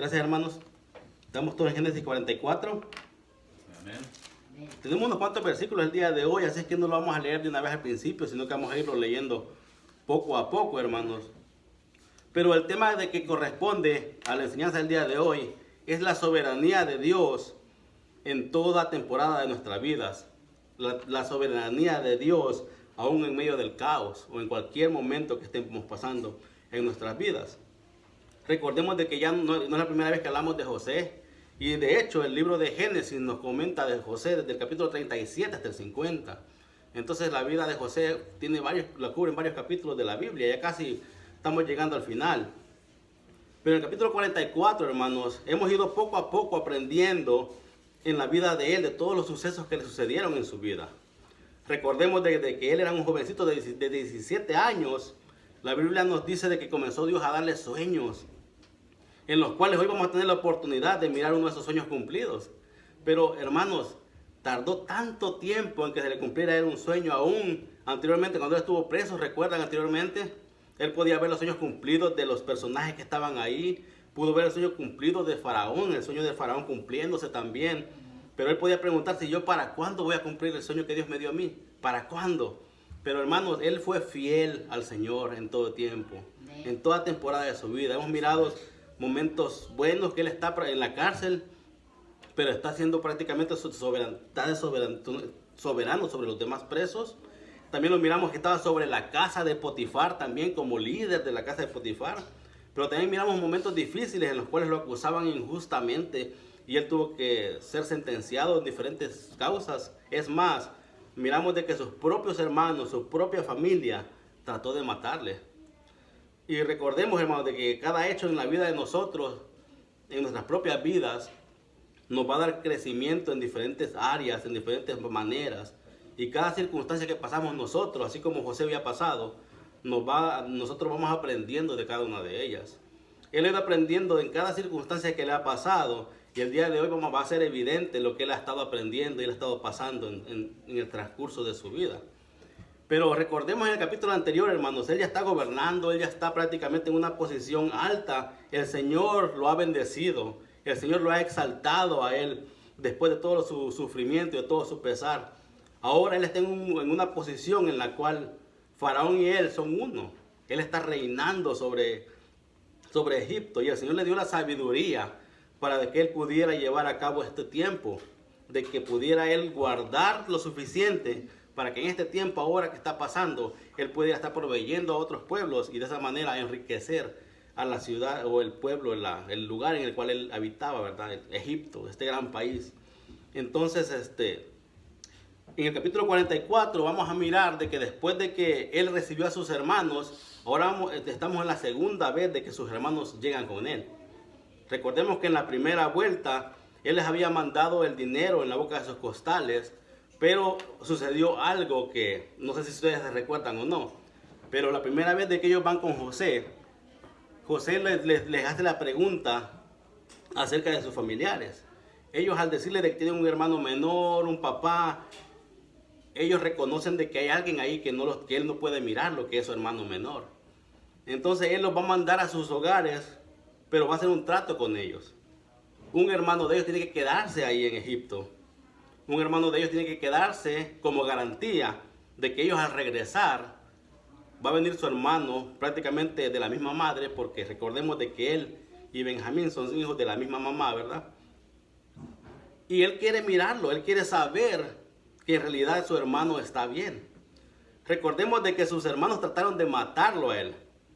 Gracias, hermanos. Estamos todos en Génesis 44. Amén. Tenemos unos cuantos versículos el día de hoy, así es que no lo vamos a leer de una vez al principio, sino que vamos a irlo leyendo poco a poco, hermanos. Pero el tema de que corresponde a la enseñanza del día de hoy es la soberanía de Dios en toda temporada de nuestras vidas. La soberanía de Dios aún en medio del caos o en cualquier momento que estemos pasando en nuestras vidas. Recordemos de que ya no es la primera vez que hablamos de José. Y de hecho el libro de Génesis nos comenta de José desde el capítulo 37 hasta el 50. Entonces la vida de José la cubre en varios capítulos de la Biblia. Ya casi estamos llegando al final. Pero en el capítulo 44, hermanos, hemos ido poco a poco aprendiendo en la vida de él, de todos los sucesos que le sucedieron en su vida. Recordemos de que él era un jovencito de 17 años. La Biblia nos dice de que comenzó Dios a darle sueños, en los cuales hoy vamos a tener la oportunidad de mirar uno de esos sueños cumplidos. Pero, hermanos, tardó tanto tiempo en que se le cumpliera a él un sueño. Aún anteriormente, cuando él estuvo preso, recuerdan anteriormente, él podía ver los sueños cumplidos de los personajes que estaban ahí. Pudo ver el sueño cumplido de Faraón, el sueño de Faraón cumpliéndose también. Pero él podía preguntarse, ¿yo para cuándo voy a cumplir el sueño que Dios me dio a mí? ¿Para cuándo? Pero, hermanos, él fue fiel al Señor en todo tiempo, en toda temporada de su vida. Hemos mirado momentos buenos que él está en la cárcel, pero está siendo prácticamente soberano sobre los demás presos. También lo miramos que estaba sobre la casa de Potifar, también como líder de la casa de Potifar. Pero también miramos momentos difíciles en los cuales lo acusaban injustamente y él tuvo que ser sentenciado en diferentes causas. Es más, miramos de que sus propios hermanos, su propia familia trató de matarle. Y recordemos, hermanos, de que cada hecho en la vida de nosotros, en nuestras propias vidas, nos va a dar crecimiento en diferentes áreas, en diferentes maneras. Y cada circunstancia que pasamos nosotros, así como José había pasado, nosotros vamos aprendiendo de cada una de ellas. Él está aprendiendo en cada circunstancia que le ha pasado, y el día de hoy va a ser evidente lo que él ha estado aprendiendo y él ha estado pasando en el transcurso de su vida. Pero recordemos en el capítulo anterior, hermanos, él ya está gobernando, él ya está prácticamente en una posición alta. El Señor lo ha bendecido, el Señor lo ha exaltado a él después de todo su sufrimiento y de todo su pesar. Ahora él está en una posición en la cual Faraón y él son uno. Él está reinando sobre Egipto y el Señor le dio la sabiduría para que él pudiera llevar a cabo este tiempo, de que pudiera él guardar lo suficiente para que en este tiempo ahora que está pasando, él pudiera estar proveyendo a otros pueblos y de esa manera enriquecer a la ciudad o el pueblo, el lugar en el cual él habitaba, ¿verdad? Egipto, este gran país. Entonces, en el capítulo 44 vamos a mirar de que después de que él recibió a sus hermanos, ahora estamos en la segunda vez de que sus hermanos llegan con él. Recordemos que en la primera vuelta él les había mandado el dinero en la boca de sus costales, pero sucedió algo que no sé si ustedes se recuerdan o no. Pero la primera vez de que ellos van con José, José les hace la pregunta acerca de sus familiares. Ellos al decirle de que tienen un hermano menor, un papá, ellos reconocen de que hay alguien ahí que él no puede mirar lo que es su hermano menor. Entonces él los va a mandar a sus hogares, pero va a hacer un trato con ellos. Un hermano de ellos tiene que quedarse ahí en Egipto. Un hermano de ellos tiene que quedarse como garantía de que ellos al regresar va a venir su hermano prácticamente de la misma madre, porque recordemos de que él y Benjamín son hijos de la misma mamá, ¿verdad? Y él quiere mirarlo, él quiere saber que en realidad su hermano está bien. Recordemos de que sus hermanos trataron de matarlo a él.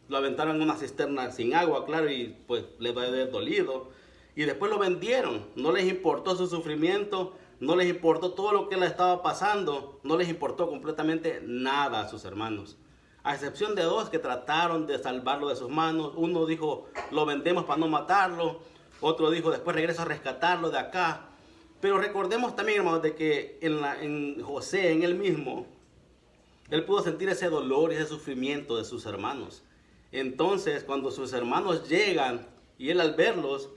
Lo aventaron en una cisterna sin agua, claro, y pues le va a haber dolido. Y después lo vendieron. No les importó su sufrimiento, no les importó todo lo que le estaba pasando, no les importó completamente nada a sus hermanos. A excepción de dos que trataron de salvarlo de sus manos. Uno dijo, lo vendemos para no matarlo. Otro dijo, después regreso a rescatarlo de acá. Pero recordemos también, hermanos, de que en José, en él mismo, él pudo sentir ese dolor y ese sufrimiento de sus hermanos. Entonces, cuando sus hermanos llegan y él al verlos,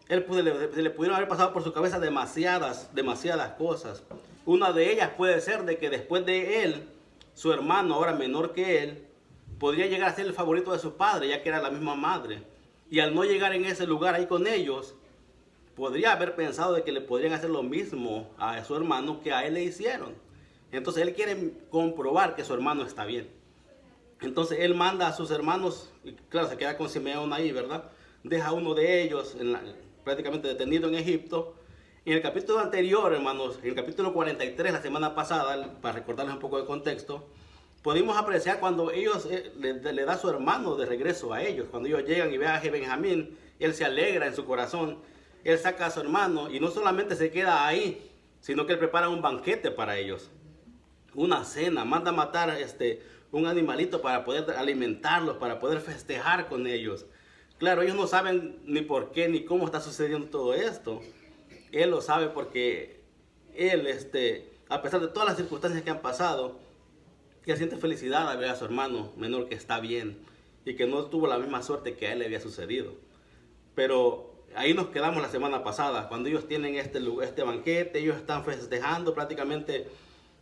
le pudieron haber pasado por su cabeza demasiadas cosas. Una de ellas puede ser de que después de él, su hermano, ahora menor que él, podría llegar a ser el favorito de su padre, ya que era la misma madre. Y al no llegar en ese lugar ahí con ellos, podría haber pensado de que le podrían hacer lo mismo a su hermano que a él le hicieron. Entonces él quiere comprobar que su hermano está bien. Entonces él manda a sus hermanos, y claro, se queda con Simeón ahí, ¿verdad? Deja a uno de ellos prácticamente detenido en Egipto. Y en el capítulo anterior, hermanos, en el capítulo 43, la semana pasada, para recordarles un poco de contexto, pudimos apreciar cuando ellos le da a su hermano de regreso a ellos. Cuando ellos llegan y ven a Benjamín, él se alegra en su corazón. Él saca a su hermano y no solamente se queda ahí, sino que él prepara un banquete para ellos. Una cena, manda a matar un animalito para poder alimentarlos, para poder festejar con ellos. Claro, ellos no saben ni por qué ni cómo está sucediendo todo esto. Él lo sabe porque él, a pesar de todas las circunstancias que han pasado, él siente felicidad al ver a su hermano menor que está bien y que no tuvo la misma suerte que a él le había sucedido. Pero ahí nos quedamos la semana pasada, cuando ellos tienen este banquete, ellos están festejando prácticamente.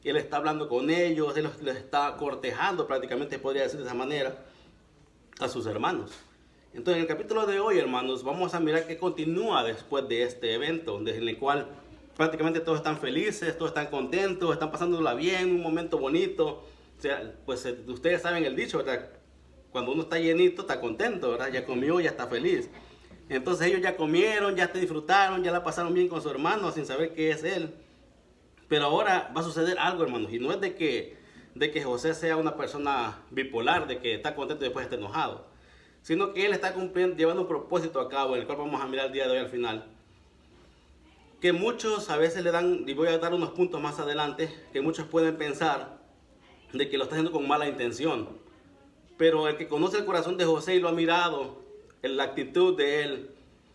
Él está hablando con ellos, él les está cortejando prácticamente, podría decir de esa manera, a sus hermanos. Entonces en el capítulo de hoy, hermanos, vamos a mirar qué continúa después de este evento, en el cual prácticamente todos están felices, todos están contentos, están pasándola bien, un momento bonito. O sea, pues ustedes saben el dicho, ¿verdad? Cuando uno está llenito, está contento, ¿verdad? Ya comió, ya está feliz. Entonces ellos ya comieron, ya te disfrutaron, ya la pasaron bien con su hermano sin saber qué es él. Pero ahora va a suceder algo, hermanos, y no es de que José sea una persona bipolar, de que está contento y después está enojado, sino que él está llevando un propósito a cabo, el cual vamos a mirar el día de hoy al final. Que muchos a veces le dan, y voy a dar unos puntos más adelante, que muchos pueden pensar de que lo está haciendo con mala intención. Pero el que conoce el corazón de José y lo ha mirado, la actitud de él,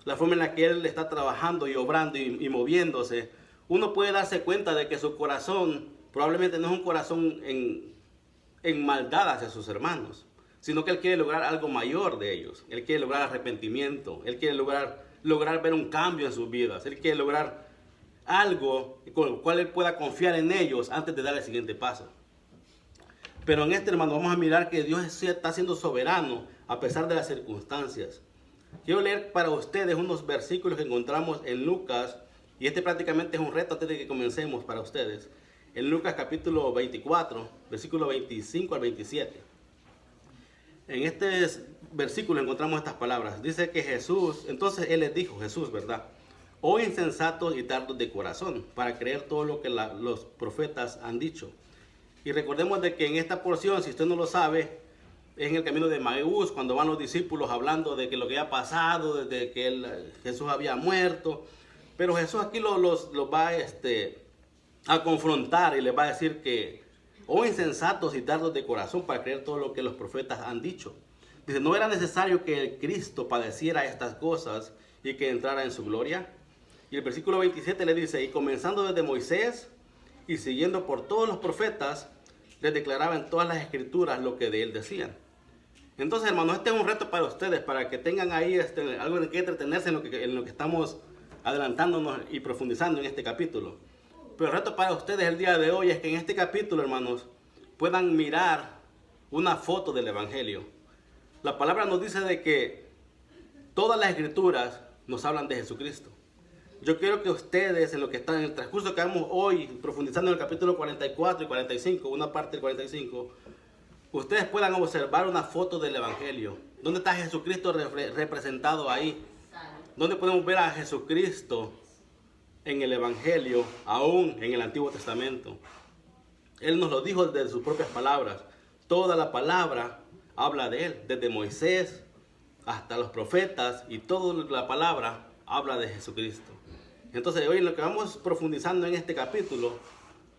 la forma en la que él está trabajando y obrando y moviéndose, uno puede darse cuenta de que su corazón probablemente no es un corazón en maldad hacia sus hermanos, sino que él quiere lograr algo mayor de ellos. Él quiere lograr arrepentimiento, él quiere lograr ver un cambio en sus vidas, él quiere lograr algo con el cual él pueda confiar en ellos antes de dar el siguiente paso. Pero en este, hermano, vamos a mirar que Dios está siendo soberano a pesar de las circunstancias. Quiero leer para ustedes unos versículos que encontramos en Lucas, y este prácticamente es un reto antes de que comencemos para ustedes. En Lucas capítulo 24, versículo 25 al 27. En este versículo encontramos estas palabras. Dice que Jesús, entonces él les dijo, Jesús, ¿verdad? Oh insensatos y tardos de corazón, para creer todo lo que los profetas han dicho. Y recordemos de que en esta porción, si usted no lo sabe, es en el camino de Maús, cuando van los discípulos hablando de que lo que había pasado, desde que Jesús había muerto. Pero Jesús aquí los va a confrontar y les va a decir que, oh insensatos y tardos de corazón para creer todo lo que los profetas han dicho. Dice, ¿no era necesario que el Cristo padeciera estas cosas y que entrara en su gloria? Y el versículo 27 le dice, y comenzando desde Moisés y siguiendo por todos los profetas, les declaraba en todas las escrituras lo que de él decían. Entonces, hermanos, este es un reto para ustedes, para que tengan ahí algo en que entretenerse en lo que estamos adelantándonos y profundizando en este capítulo. Pero el reto para ustedes el día de hoy es que en este capítulo, hermanos, puedan mirar una foto del Evangelio. La palabra nos dice de que todas las escrituras nos hablan de Jesucristo. Yo quiero que ustedes, en lo que está en el transcurso que vamos hoy, profundizando en el capítulo 44 y 45, una parte del 45, ustedes puedan observar una foto del Evangelio. ¿Dónde está Jesucristo representado ahí? ¿Dónde podemos ver a Jesucristo en el Evangelio, aún en el Antiguo Testamento? Él nos lo dijo desde sus propias palabras. Toda la palabra habla de Él, desde Moisés hasta los profetas, y toda la palabra habla de Jesucristo. Entonces, hoy en lo que vamos profundizando en este capítulo,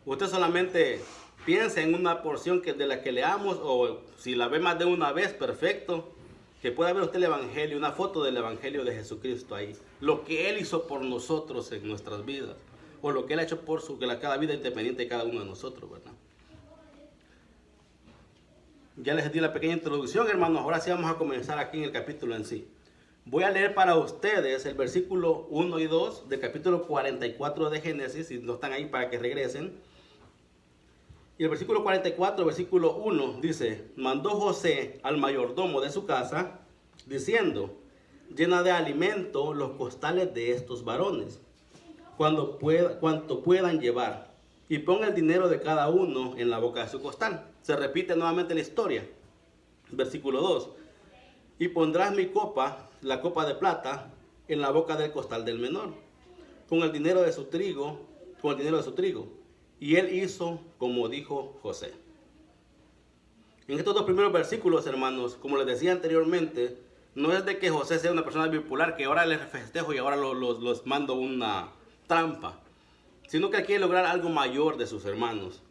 usted solamente piensa en una porción de la que leamos, o si la ve más de una vez, perfecto. Que pueda ver usted el Evangelio, una foto del Evangelio de Jesucristo ahí. Lo que Él hizo por nosotros en nuestras vidas. O lo que Él ha hecho por cada vida independiente de cada uno de nosotros, ¿verdad? Ya les di la pequeña introducción, hermanos. Ahora sí vamos a comenzar aquí en el capítulo en sí. Voy a leer para ustedes el versículo 1 y 2 del capítulo 44 de Génesis. Si no están ahí, para que regresen. Y el versículo 44, versículo 1 dice, mandó José al mayordomo de su casa, diciendo, llena de alimento los costales de estos varones, cuanto puedan llevar, y pon el dinero de cada uno en la boca de su costal. Se repite nuevamente la historia. Versículo 2. Y pondrás mi copa, la copa de plata, en la boca del costal del menor, con el dinero de su trigo, Y él hizo como dijo José. En estos dos primeros versículos, hermanos, como les decía anteriormente, no es de que José sea una persona bipolar, que ahora les festejo y ahora los mando una trampa, sino que quiere lograr algo mayor de sus hermanos.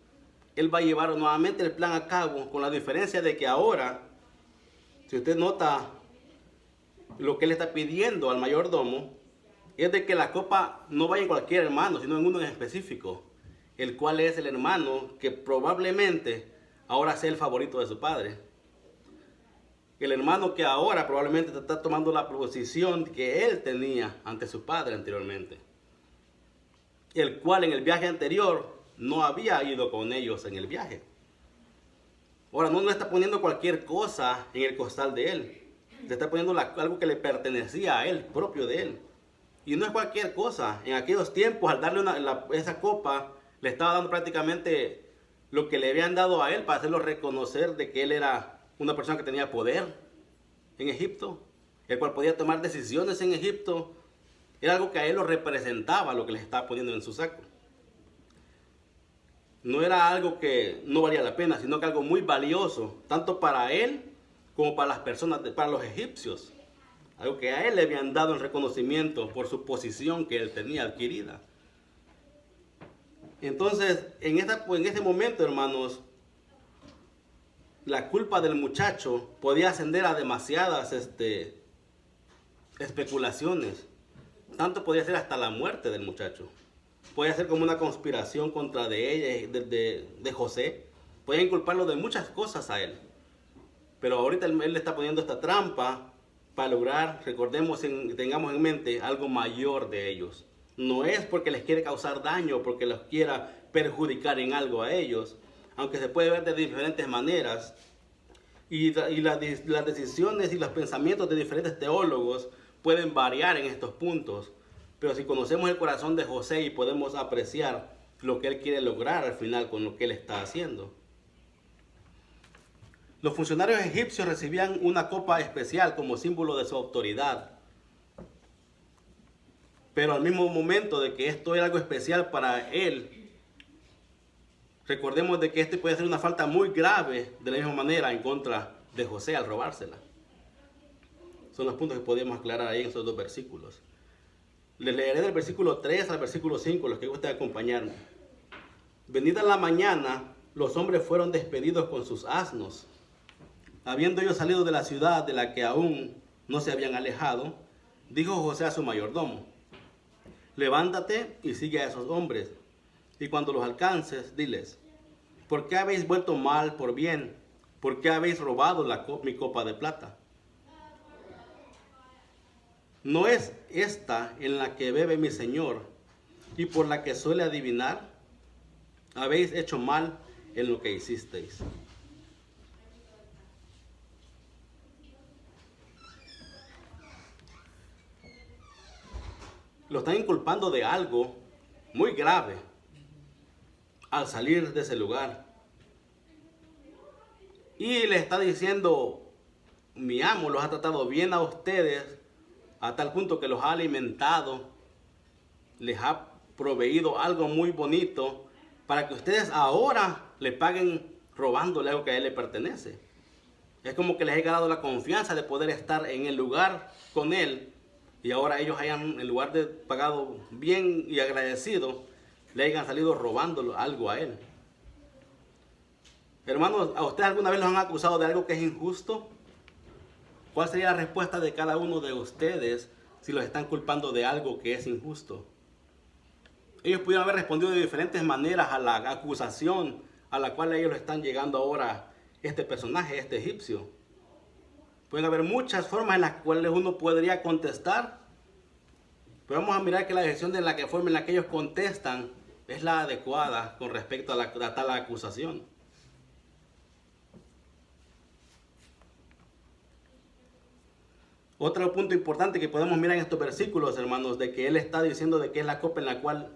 Él va a llevar nuevamente el plan a cabo, con la diferencia de que ahora, si usted nota lo que él está pidiendo al mayordomo, es de que la copa no vaya en cualquier hermano, sino en uno en específico, el cual es el hermano que probablemente ahora sea el favorito de su padre. El hermano que ahora probablemente está tomando la posición que él tenía ante su padre anteriormente, el cual en el viaje anterior no había ido con ellos en el viaje. Ahora no le está poniendo cualquier cosa en el costal de él, le está poniendo algo que le pertenecía a él, propio de él. Y no es cualquier cosa. En aquellos tiempos, al darle esa copa, le estaba dando prácticamente lo que le habían dado a él para hacerlo reconocer de que él era una persona que tenía poder en Egipto, el cual podía tomar decisiones en Egipto. Era algo que a él lo representaba, lo que le estaba poniendo en su saco. No era algo que no valía la pena, sino que algo muy valioso, tanto para él como para las personas, para los egipcios. Algo que a él le habían dado en reconocimiento por su posición que él tenía adquirida. Entonces, en ese momento, hermanos, la culpa del muchacho podía ascender a demasiadas especulaciones. Tanto podía ser hasta la muerte del muchacho. Podía ser como una conspiración contra de ella, de José. Podían culparlo de muchas cosas a él. Pero ahorita él le está poniendo esta trampa para lograr, tengamos en mente algo mayor de ellos. No es porque les quiere causar daño, porque los quiera perjudicar en algo a ellos, aunque se puede ver de diferentes maneras. Y las decisiones y los pensamientos de diferentes teólogos pueden variar en estos puntos. Pero si conocemos el corazón de José y podemos apreciar lo que él quiere lograr al final con lo que él está haciendo. Los funcionarios egipcios recibían una copa especial como símbolo de su autoridad. Pero al mismo momento de que esto era algo especial para él, recordemos de que este puede ser una falta muy grave de la misma manera en contra de José al robársela. Son los puntos que podemos aclarar ahí en esos dos versículos. Les leeré del versículo 3 al versículo 5, los que gusten acompañarme. Venida la mañana, los hombres fueron despedidos con sus asnos. Habiendo ellos salido de la ciudad de la que aún no se habían alejado, dijo José a su mayordomo: levántate y sigue a esos hombres, y cuando los alcances, diles: ¿por qué habéis vuelto mal por bien? ¿Por qué habéis robado mi copa de plata? ¿No es esta en la que bebe mi señor y por la que suele adivinar? Habéis hecho mal en lo que hicisteis. Lo están inculpando de algo muy grave al salir de ese lugar. Y le está diciendo: mi amo los ha tratado bien a ustedes, a tal punto que los ha alimentado, les ha proveído algo muy bonito, para que ustedes ahora le paguen robándole algo que a él le pertenece. Es como que les he ganado la confianza de poder estar en el lugar con él, y ahora ellos hayan, en lugar de pagado bien y agradecido, le hayan salido robando algo a él. Hermanos, ¿a ustedes alguna vez los han acusado de algo que es injusto? ¿Cuál sería la respuesta de cada uno de ustedes si los están culpando de algo que es injusto? Ellos pudieron haber respondido de diferentes maneras a la acusación a la cual ellos le están llegando ahora este personaje, este egipcio. Pueden haber muchas formas en las cuales uno podría contestar, pero vamos a mirar que la decisión de la forma en la que ellos contestan es la adecuada con respecto a tal acusación. Otro punto importante que podemos mirar en estos versículos, hermanos, de que él está diciendo de que es la copa en la cual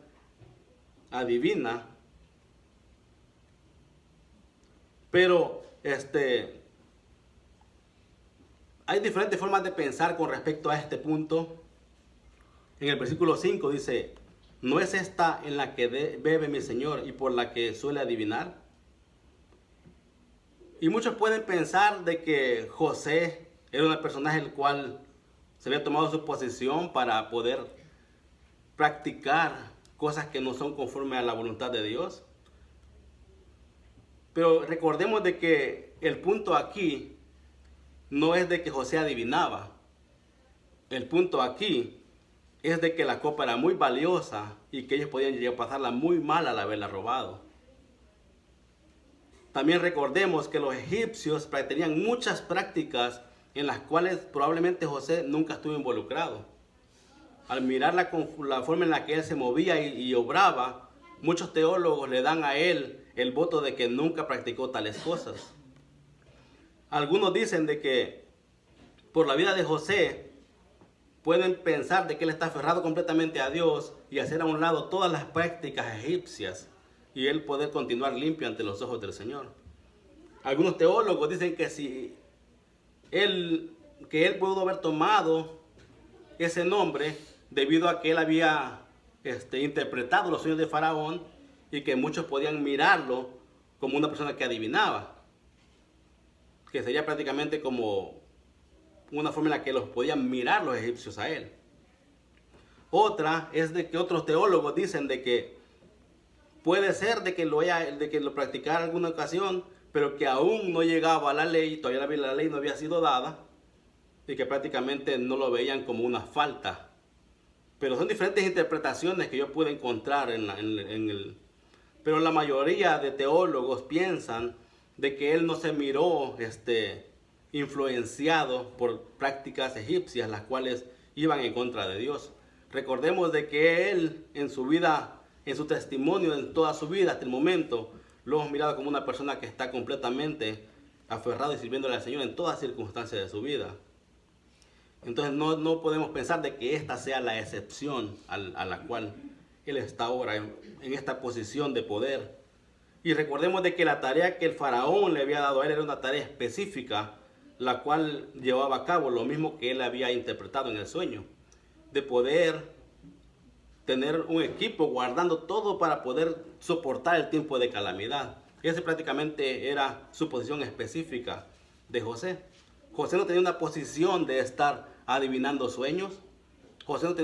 adivina. Pero hay diferentes formas de pensar con respecto a este punto. En el versículo 5 dice, ¿no es esta en la que bebe mi Señor y por la que suele adivinar? Y muchos pueden pensar de que José era un personaje el cual se había tomado su posición para poder practicar cosas que no son conforme a la voluntad de Dios. Pero recordemos de que el punto aquí no es de que José adivinaba. El punto aquí es de que la copa era muy valiosa y que ellos podían llegar a pasarla muy mal al haberla robado. También recordemos que los egipcios tenían muchas prácticas en las cuales probablemente José nunca estuvo involucrado. Al mirar la forma en la que él se movía y obraba, muchos teólogos le dan a él el voto de que nunca practicó tales cosas. Algunos dicen de que por la vida de José pueden pensar de que él está aferrado completamente a Dios y hacer a un lado todas las prácticas egipcias y él poder continuar limpio ante los ojos del Señor. Algunos teólogos dicen que él pudo haber tomado ese nombre debido a que él había interpretado los sueños de Faraón y que muchos podían mirarlo como una persona que adivinaba, que sería prácticamente como una forma en la que los podían mirar los egipcios a él. Otra es de que otros teólogos dicen de que puede ser de que lo practicara en alguna ocasión, pero que aún no llegaba a la ley, todavía la ley no había sido dada, y que prácticamente no lo veían como una falta. Pero son diferentes interpretaciones que yo pude encontrar pero la mayoría de teólogos piensan de que él no se miró influenciado por prácticas egipcias, las cuales iban en contra de Dios. Recordemos de que él en su vida, en su testimonio, en toda su vida hasta el momento, lo hemos mirado como una persona que está completamente aferrado y sirviéndole al Señor en todas circunstancias de su vida. Entonces no podemos pensar de que esta sea la excepción a la cual él está ahora en esta posición de poder. Y recordemos de que la tarea que el faraón le había dado a él era una tarea específica, la cual llevaba a cabo lo mismo que él había interpretado en el sueño, de poder tener un equipo guardando todo para poder soportar el tiempo de calamidad. Esa prácticamente era su posición específica de José. José no tenía una posición de estar adivinando sueños. José no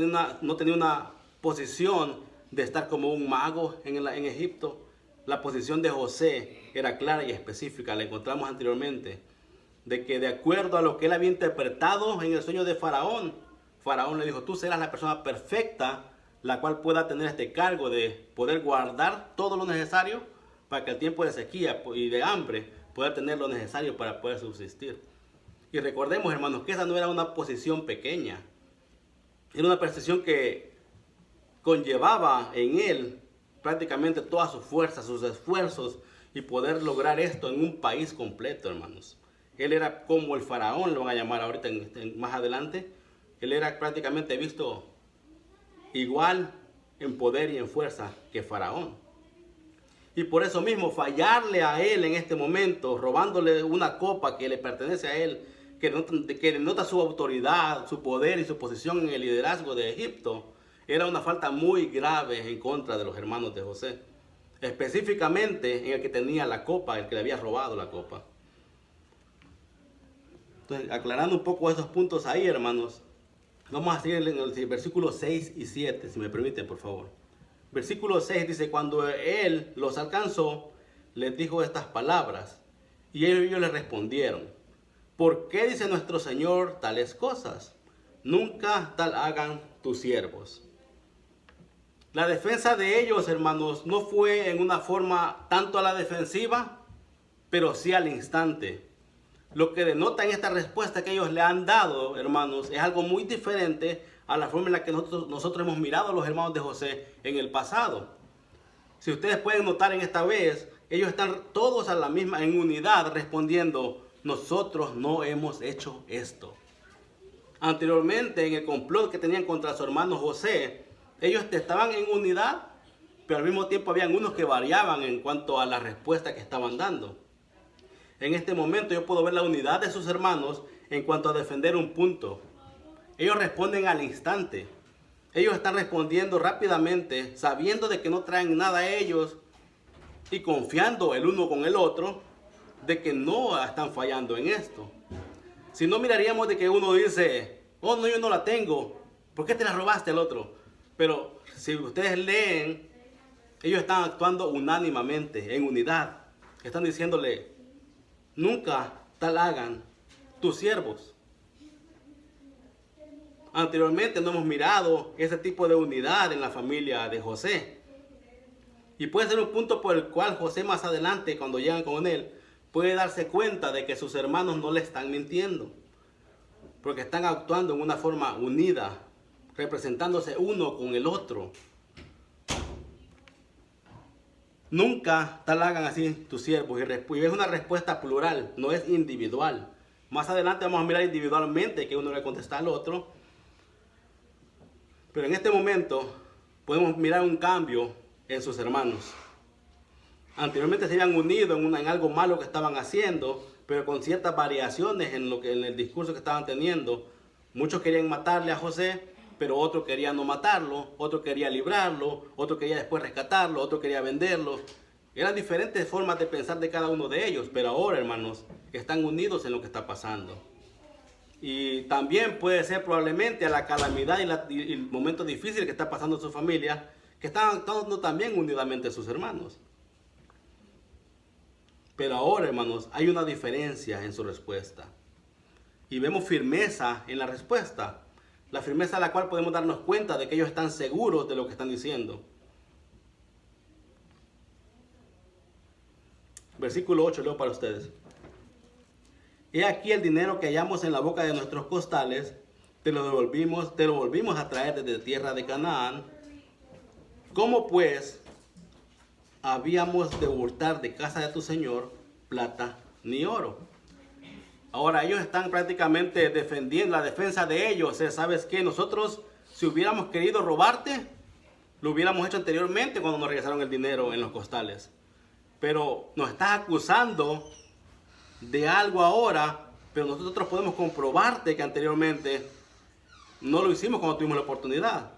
tenía una posición de estar como un mago en Egipto. La posición de José era clara y específica. La encontramos anteriormente. De que de acuerdo a lo que él había interpretado en el sueño de Faraón, Faraón le dijo, tú serás la persona perfecta la cual pueda tener este cargo de poder guardar todo lo necesario para que el tiempo de sequía y de hambre pueda tener lo necesario para poder subsistir. Y recordemos, hermanos, que esa no era una posición pequeña. Era una posición que conllevaba en él prácticamente toda su fuerza, sus esfuerzos y poder lograr esto en un país completo, hermanos. Él era como el faraón, lo van a llamar ahorita más adelante. Él era prácticamente visto igual en poder y en fuerza que Faraón. Y por eso mismo fallarle a él en este momento, robándole una copa que le pertenece a él, que denota su autoridad, su poder y su posición en el liderazgo de Egipto, era una falta muy grave en contra de los hermanos de José. Específicamente en el que tenía la copa, el que le había robado la copa. Entonces, aclarando un poco esos puntos ahí, hermanos, vamos a seguir en el versículo 6 y 7, si me permiten, por favor. Versículo 6 dice, cuando él los alcanzó, les dijo estas palabras, y ellos le respondieron, ¿por qué dice nuestro Señor tales cosas? Nunca tal hagan tus siervos. La defensa de ellos, hermanos, no fue en una forma tanto a la defensiva, pero sí al instante. Lo que denota en esta respuesta que ellos le han dado, hermanos, es algo muy diferente a la forma en la que nosotros hemos mirado a los hermanos de José en el pasado. Si ustedes pueden notar en esta vez, ellos están todos a la misma, en unidad, respondiendo, nosotros no hemos hecho esto. Anteriormente, en el complot que tenían contra su hermano José, ellos estaban en unidad, pero al mismo tiempo habían unos que variaban en cuanto a la respuesta que estaban dando. En este momento yo puedo ver la unidad de sus hermanos en cuanto a defender un punto. Ellos responden al instante. Ellos están respondiendo rápidamente, sabiendo de que no traen nada a ellos y confiando el uno con el otro de que no están fallando en esto. Si no, miraríamos de que uno dice, oh no, yo no la tengo, ¿por qué te la robaste al otro? Pero si ustedes leen, ellos están actuando unánimemente, en unidad. Están diciéndole, nunca tal hagan tus siervos. Anteriormente no hemos mirado ese tipo de unidad en la familia de José. Y puede ser un punto por el cual José más adelante, cuando llegan con él, puede darse cuenta de que sus hermanos no le están mintiendo. Porque están actuando en una forma unida, representándose uno con el otro. Nunca tal hagan así tus siervos. Y es una respuesta plural, no es individual. Más adelante vamos a mirar individualmente que uno le contesta al otro. Pero en este momento podemos mirar un cambio en sus hermanos. Anteriormente se habían unido en algo malo que estaban haciendo, pero con ciertas variaciones en el discurso que estaban teniendo. Muchos querían matarle a José, pero otro quería no matarlo, otro quería librarlo, otro quería después rescatarlo, otro quería venderlo. Eran diferentes formas de pensar de cada uno de ellos, pero ahora, hermanos, están unidos en lo que está pasando. Y también puede ser probablemente a la calamidad y el momento difícil que está pasando en su familia, que están actuando también unidamente sus hermanos. Pero ahora, hermanos, hay una diferencia en su respuesta. Y vemos firmeza en la respuesta. La firmeza a la cual podemos darnos cuenta de que ellos están seguros de lo que están diciendo. Versículo 8, leo para ustedes. He aquí el dinero que hallamos en la boca de nuestros costales, te lo volvimos a traer desde tierra de Canaán. ¿Cómo pues habíamos de hurtar de casa de tu señor plata ni oro? Ahora ellos están prácticamente defendiendo la defensa de ellos. ¿Sabes qué? Nosotros, si hubiéramos querido robarte, lo hubiéramos hecho anteriormente cuando nos regresaron el dinero en los costales. Pero nos estás acusando de algo ahora, pero nosotros podemos comprobarte que anteriormente no lo hicimos cuando tuvimos la oportunidad.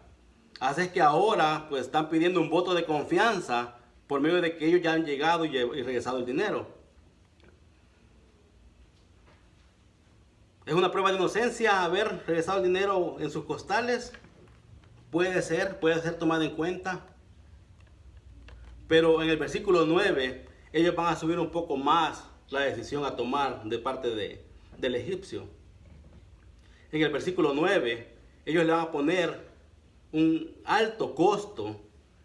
Así es que ahora pues están pidiendo un voto de confianza por medio de que ellos ya han llegado y regresado el dinero. ¿Es una prueba de inocencia haber regresado el dinero en sus costales? Puede ser tomado en cuenta. Pero en el versículo 9, ellos van a subir un poco más la decisión a tomar de parte del egipcio. En el versículo 9, ellos le van a poner un alto costo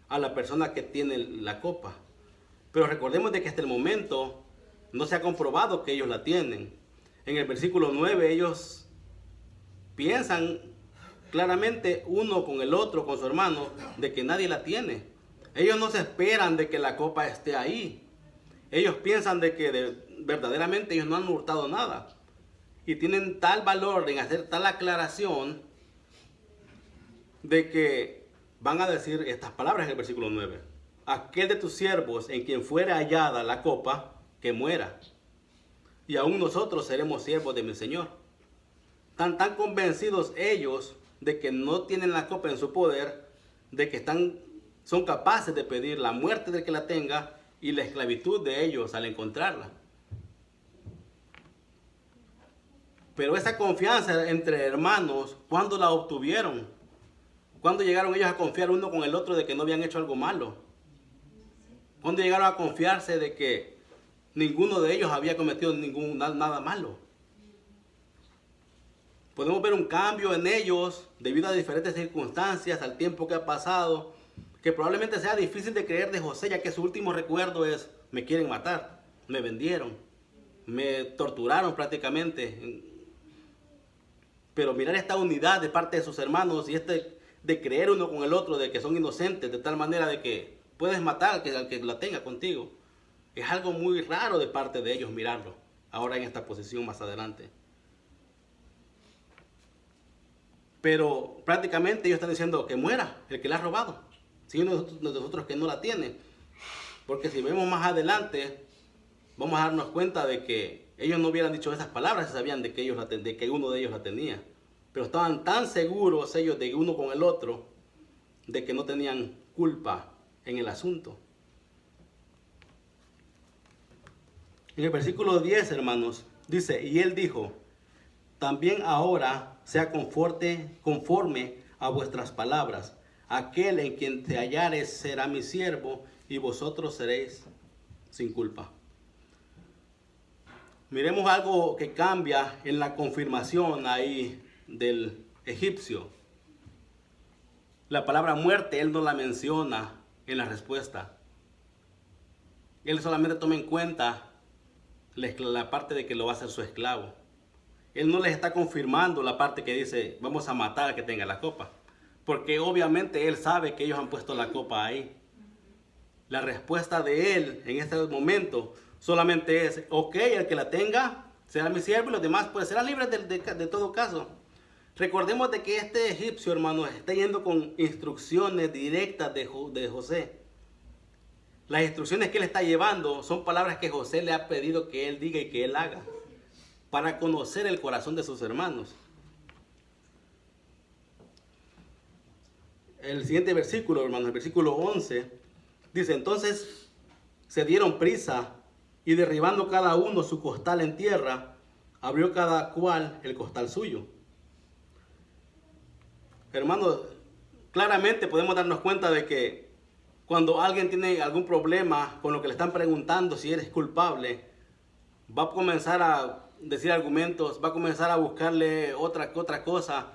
a la persona que tiene la copa. Pero recordemos de que hasta el momento no se ha comprobado que ellos la tienen. En el versículo 9 ellos piensan claramente uno con el otro, con su hermano, de que nadie la tiene. Ellos no se esperan de que la copa esté ahí. Ellos piensan de que verdaderamente ellos no han hurtado nada. Y tienen tal valor en hacer tal aclaración de que van a decir estas palabras en el versículo 9. Aquel de tus siervos en quien fuere hallada la copa, que muera. Y aún nosotros seremos siervos de mi Señor. Están tan convencidos ellos de que no tienen la copa en su poder, de que son capaces de pedir la muerte del que la tenga y la esclavitud de ellos al encontrarla. Pero esa confianza entre hermanos, ¿cuándo la obtuvieron? ¿Cuándo llegaron ellos a confiar uno con el otro de que no habían hecho algo malo? ¿Cuándo llegaron a confiarse de que ninguno de ellos había cometido nada malo? Podemos ver un cambio en ellos debido a diferentes circunstancias, al tiempo que ha pasado, que probablemente sea difícil de creer de José, ya que su último recuerdo es: me quieren matar, me vendieron, me torturaron prácticamente. Pero mirar esta unidad de parte de sus hermanos y de creer uno con el otro de que son inocentes, de tal manera de que puedes matar al que la tenga contigo, es algo muy raro de parte de ellos mirarlo ahora en esta posición más adelante. Pero prácticamente ellos están diciendo que muera el que la ha robado. Si uno de nosotros que no la tiene. Porque si vemos más adelante, vamos a darnos cuenta de que ellos no hubieran dicho esas palabras si sabían de que, de que uno de ellos la tenía. Pero estaban tan seguros ellos de uno con el otro, de que no tenían culpa en el asunto. En el versículo 10, hermanos, dice, y él dijo, también ahora sea conforme a vuestras palabras. Aquel en quien te hallares será mi siervo, y vosotros seréis sin culpa. Miremos algo que cambia en la confirmación ahí del egipcio. La palabra muerte, él no la menciona en la respuesta. Él solamente toma en cuenta la parte de que lo va a hacer su esclavo. Él no les está confirmando la parte que dice, vamos a matar al que tenga la copa. Porque obviamente él sabe que ellos han puesto la copa ahí. La respuesta de él en este momento solamente es, ok, el que la tenga será mi siervo y los demás pues serán libres de todo caso. Recordemos de que este egipcio, hermano, está yendo con instrucciones directas de José. Las instrucciones que él está llevando son palabras que José le ha pedido que él diga y que él haga para conocer el corazón de sus hermanos. El siguiente versículo, hermanos, el versículo 11, dice, entonces se dieron prisa y derribando cada uno su costal en tierra, abrió cada cual el costal suyo. Hermanos, claramente podemos darnos cuenta de que cuando alguien tiene algún problema con lo que le están preguntando si eres culpable, va a comenzar a decir argumentos, va a comenzar a buscarle otra cosa.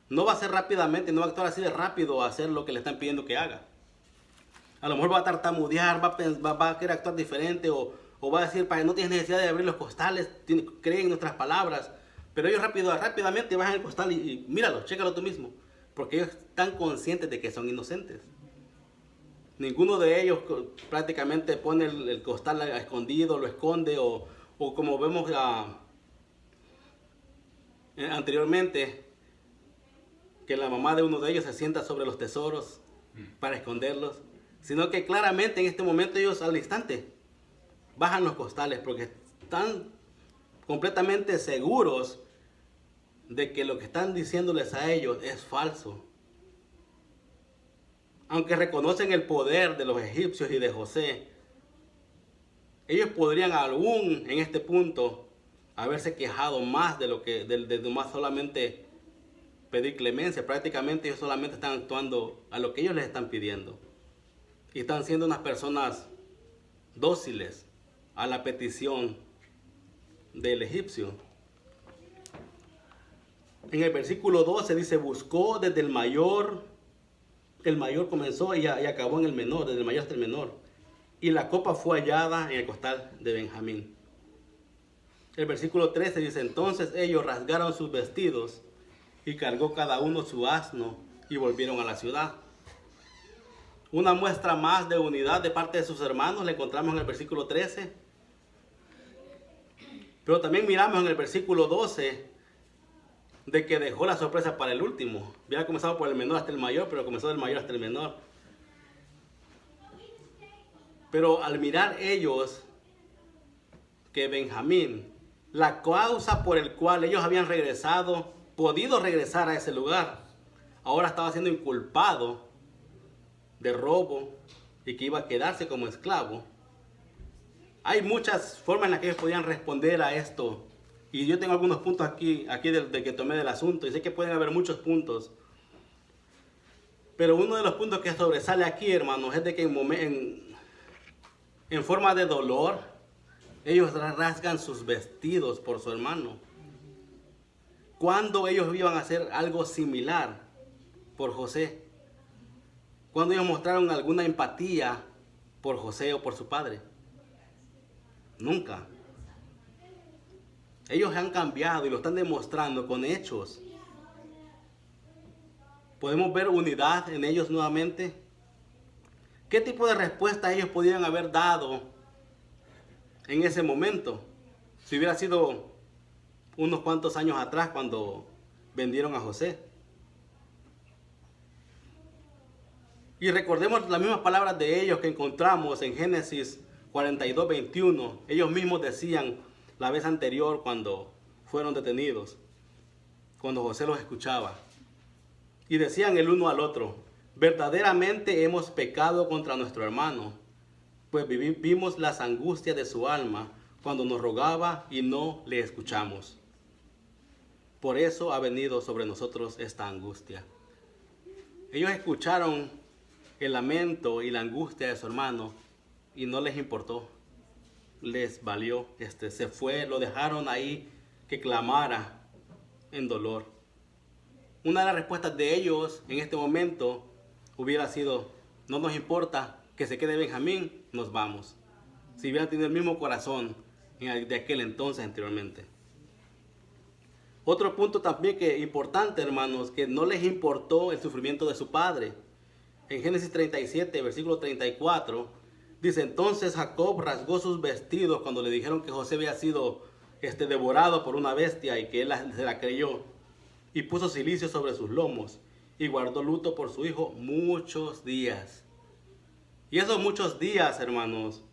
No va a ser rápidamente, no va a actuar así de rápido a hacer lo que le están pidiendo que haga. A lo mejor va a tartamudear, va a querer actuar diferente o va a decir, para no tienes necesidad de abrir los costales, creen en nuestras palabras. Pero ellos rápidamente bajan el costal y míralo, chécalo tú mismo. Porque ellos están conscientes de que son inocentes. Ninguno de ellos prácticamente pone el costal escondido, lo esconde o como vemos anteriormente, que la mamá de uno de ellos se sienta sobre los tesoros para esconderlos, sino que claramente en este momento ellos al instante bajan los costales porque están completamente seguros de que lo que están diciéndoles a ellos es falso. Aunque reconocen el poder de los egipcios y de José, ellos podrían aún en este punto haberse quejado más de más solamente pedir clemencia. Prácticamente ellos solamente están actuando a lo que ellos les están pidiendo. Y están siendo unas personas dóciles a la petición del egipcio. En el versículo 12 dice, buscó desde el mayor comenzó y acabó en el menor, desde el mayor hasta el menor. Y la copa fue hallada en el costal de Benjamín. El versículo 13 dice, entonces ellos rasgaron sus vestidos y cargó cada uno su asno y volvieron a la ciudad. Una muestra más de unidad de parte de sus hermanos la encontramos en el versículo 13. Pero también miramos en el versículo 12 de que dejó la sorpresa para el último. Había comenzado por el menor hasta el mayor, pero comenzó del mayor hasta el menor. Pero al mirar ellos que Benjamín, la causa por el cual ellos habían podido regresar a ese lugar, ahora estaba siendo inculpado de robo y que iba a quedarse como esclavo. Hay muchas formas en las que ellos podían responder a esto. Y yo tengo algunos puntos aquí de que tomé del asunto. Y sé que pueden haber muchos puntos. Pero uno de los puntos que sobresale aquí, hermanos, es de que en forma de dolor, ellos rasgan sus vestidos por su hermano. ¿Cuándo ellos iban a hacer algo similar por José? ¿Cuándo ellos mostraron alguna empatía por José o por su padre? Nunca. Ellos han cambiado y lo están demostrando con hechos. ¿Podemos ver unidad en ellos nuevamente? ¿Qué tipo de respuesta ellos podían haber dado en ese momento? Si hubiera sido unos cuantos años atrás cuando vendieron a José. Y recordemos las mismas palabras de ellos que encontramos en Génesis 42:21. Ellos mismos decían la vez anterior cuando fueron detenidos, cuando José los escuchaba. Y decían el uno al otro: verdaderamente hemos pecado contra nuestro hermano, pues vimos las angustias de su alma cuando nos rogaba y no le escuchamos. Por eso ha venido sobre nosotros esta angustia. Ellos escucharon el lamento y la angustia de su hermano y no les importó, les valió, se fue, lo dejaron ahí que clamara en dolor. Una de las respuestas de ellos en este momento hubiera sido: no nos importa que se quede Benjamín, nos vamos. Si hubieran tenido el mismo corazón de aquel entonces anteriormente. Otro punto también que importante, hermanos, que no les importó el sufrimiento de su padre. En Génesis 37, versículo 34, dice: entonces Jacob rasgó sus vestidos cuando le dijeron que José había sido devorado por una bestia y que él se la creyó, y puso cilicio sobre sus lomos y guardó luto por su hijo muchos días. Y esos muchos días, hermanos,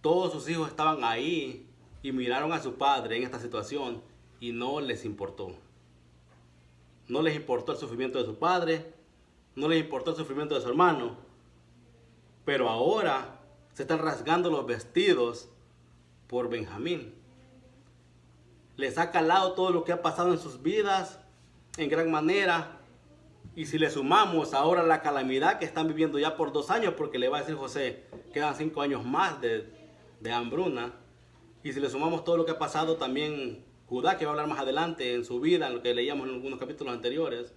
todos sus hijos estaban ahí y miraron a su padre en esta situación y no les importó. No les importó el sufrimiento de su padre, no les importó el sufrimiento de su hermano, pero ahora se están rasgando los vestidos por Benjamín. Les ha calado todo lo que ha pasado en sus vidas en gran manera, y si le sumamos ahora la calamidad que están viviendo ya por 2 años, porque le va a decir José, quedan 5 años más de hambruna, y si le sumamos todo lo que ha pasado también Judá, que va a hablar más adelante en su vida, en lo que leíamos en algunos capítulos anteriores,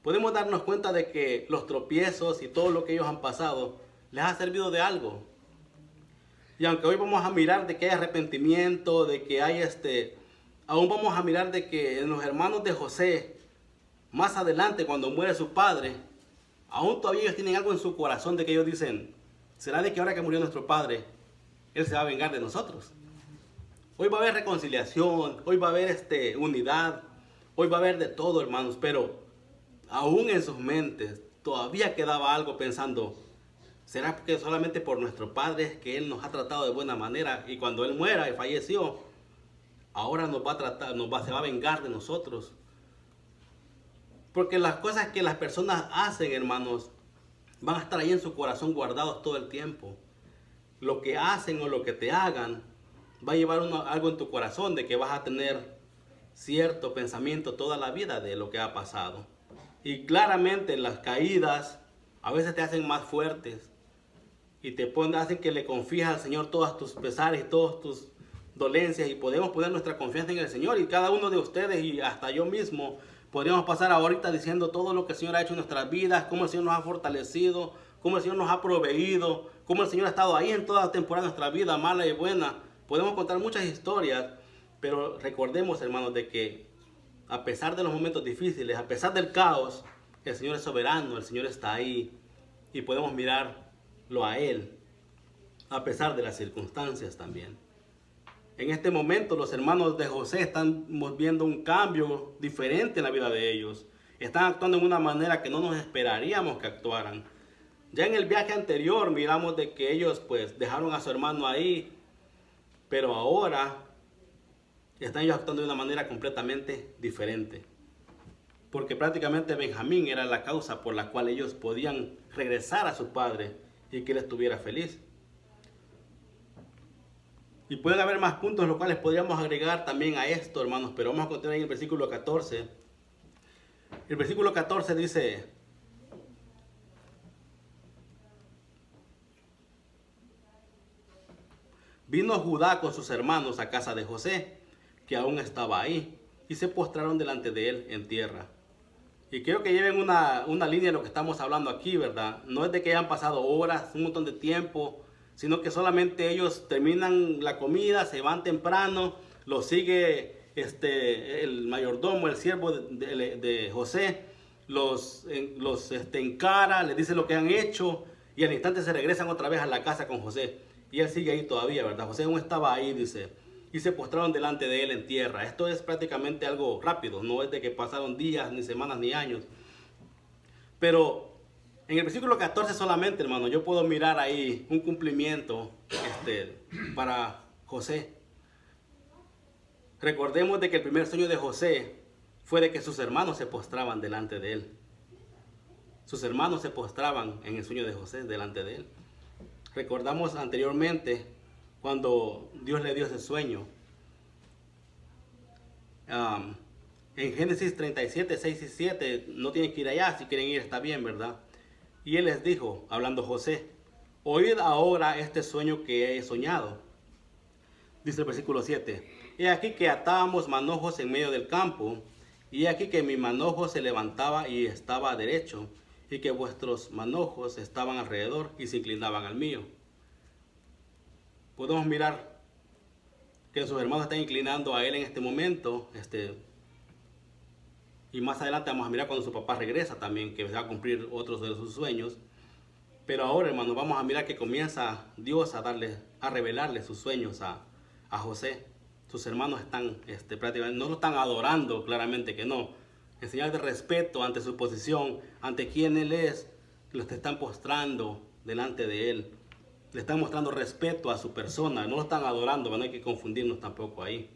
podemos darnos cuenta de que los tropiezos y todo lo que ellos han pasado les ha servido de algo. Y aunque hoy vamos a mirar de que hay arrepentimiento, de que hay aún vamos a mirar de que en los hermanos de José, más adelante cuando muere su padre, aún todavía ellos tienen algo en su corazón de que ellos dicen: ¿será de que ahora que murió nuestro padre, él se va a vengar de nosotros? Hoy va a haber reconciliación, hoy va a haber unidad, hoy va a haber de todo, hermanos, pero aún en sus mentes todavía quedaba algo pensando: ¿será que solamente por nuestro padre que él nos ha tratado de buena manera y cuando él muera y falleció, ahora nos va a tratar, se va a vengar de nosotros? Porque las cosas que las personas hacen, hermanos, van a estar ahí en su corazón guardados todo el tiempo. Lo que hacen o lo que te hagan va a llevar algo en tu corazón de que vas a tener cierto pensamiento toda la vida de lo que ha pasado. Y claramente las caídas a veces te hacen más fuertes y hacen que le confíes al Señor todas tus pesares y todas tus dolencias, y podemos poner nuestra confianza en el Señor. Y cada uno de ustedes y hasta yo mismo podríamos pasar ahorita diciendo todo lo que el Señor ha hecho en nuestras vidas, cómo el Señor nos ha fortalecido, cómo el Señor nos ha proveído, cómo el Señor ha estado ahí en toda la temporada de nuestra vida, mala y buena. Podemos contar muchas historias, pero recordemos, hermanos, de que a pesar de los momentos difíciles, a pesar del caos, el Señor es soberano, el Señor está ahí y podemos mirarlo a Él, a pesar de las circunstancias también. En este momento los hermanos de José están viendo un cambio diferente en la vida de ellos. Están actuando de una manera que no nos esperaríamos que actuaran. Ya en el viaje anterior miramos de que ellos pues dejaron a su hermano ahí, pero ahora están ellos actuando de una manera completamente diferente. Porque prácticamente Benjamín era la causa por la cual ellos podían regresar a su padre y que él estuviera feliz. Y pueden haber más puntos los cuales podríamos agregar también a esto, hermanos, pero vamos a continuar en el versículo 14. El versículo 14 dice: vino Judá con sus hermanos a casa de José, que aún estaba ahí, y se postraron delante de él en tierra. Y quiero que lleven una línea de lo que estamos hablando aquí, ¿verdad? No es de que hayan pasado horas, un montón de tiempo, sino que solamente ellos terminan la comida, se van temprano, los sigue el mayordomo, el siervo de José, los encara, les dice lo que han hecho, y al instante se regresan otra vez a la casa con José. Y él sigue ahí todavía, ¿verdad? José aún estaba ahí, dice, y se postraron delante de él en tierra. Esto es prácticamente algo rápido, no es de que pasaron días, ni semanas, ni años. Pero En el versículo 14 solamente, hermano, yo puedo mirar ahí un cumplimiento para José. Recordemos de que el primer sueño de José fue de que sus hermanos se postraban delante de él. Sus hermanos se postraban en el sueño de José delante de él. Recordamos anteriormente cuando Dios le dio ese sueño. En Génesis 37, 6 y 7, no tienen que ir allá, si quieren ir está bien, ¿verdad? Y él les dijo, hablando José, oíd ahora este sueño que he soñado. Dice el versículo 7, he aquí que atábamos manojos en medio del campo, y he aquí que mi manojo se levantaba y estaba derecho, y que vuestros manojos estaban alrededor y se inclinaban al mío. Podemos mirar que sus hermanos están inclinando a él en este momento, y más adelante vamos a mirar cuando su papá regresa también, que va a cumplir otros de sus sueños. Pero ahora, hermanos, vamos a mirar que comienza Dios a revelarle sus sueños a José. Sus hermanos están prácticamente, no lo están adorando, claramente que no. En señal de respeto ante su posición, ante quién él es, los están postrando delante de él. Le están mostrando respeto a su persona, no lo están adorando, no hay que confundirnos tampoco ahí.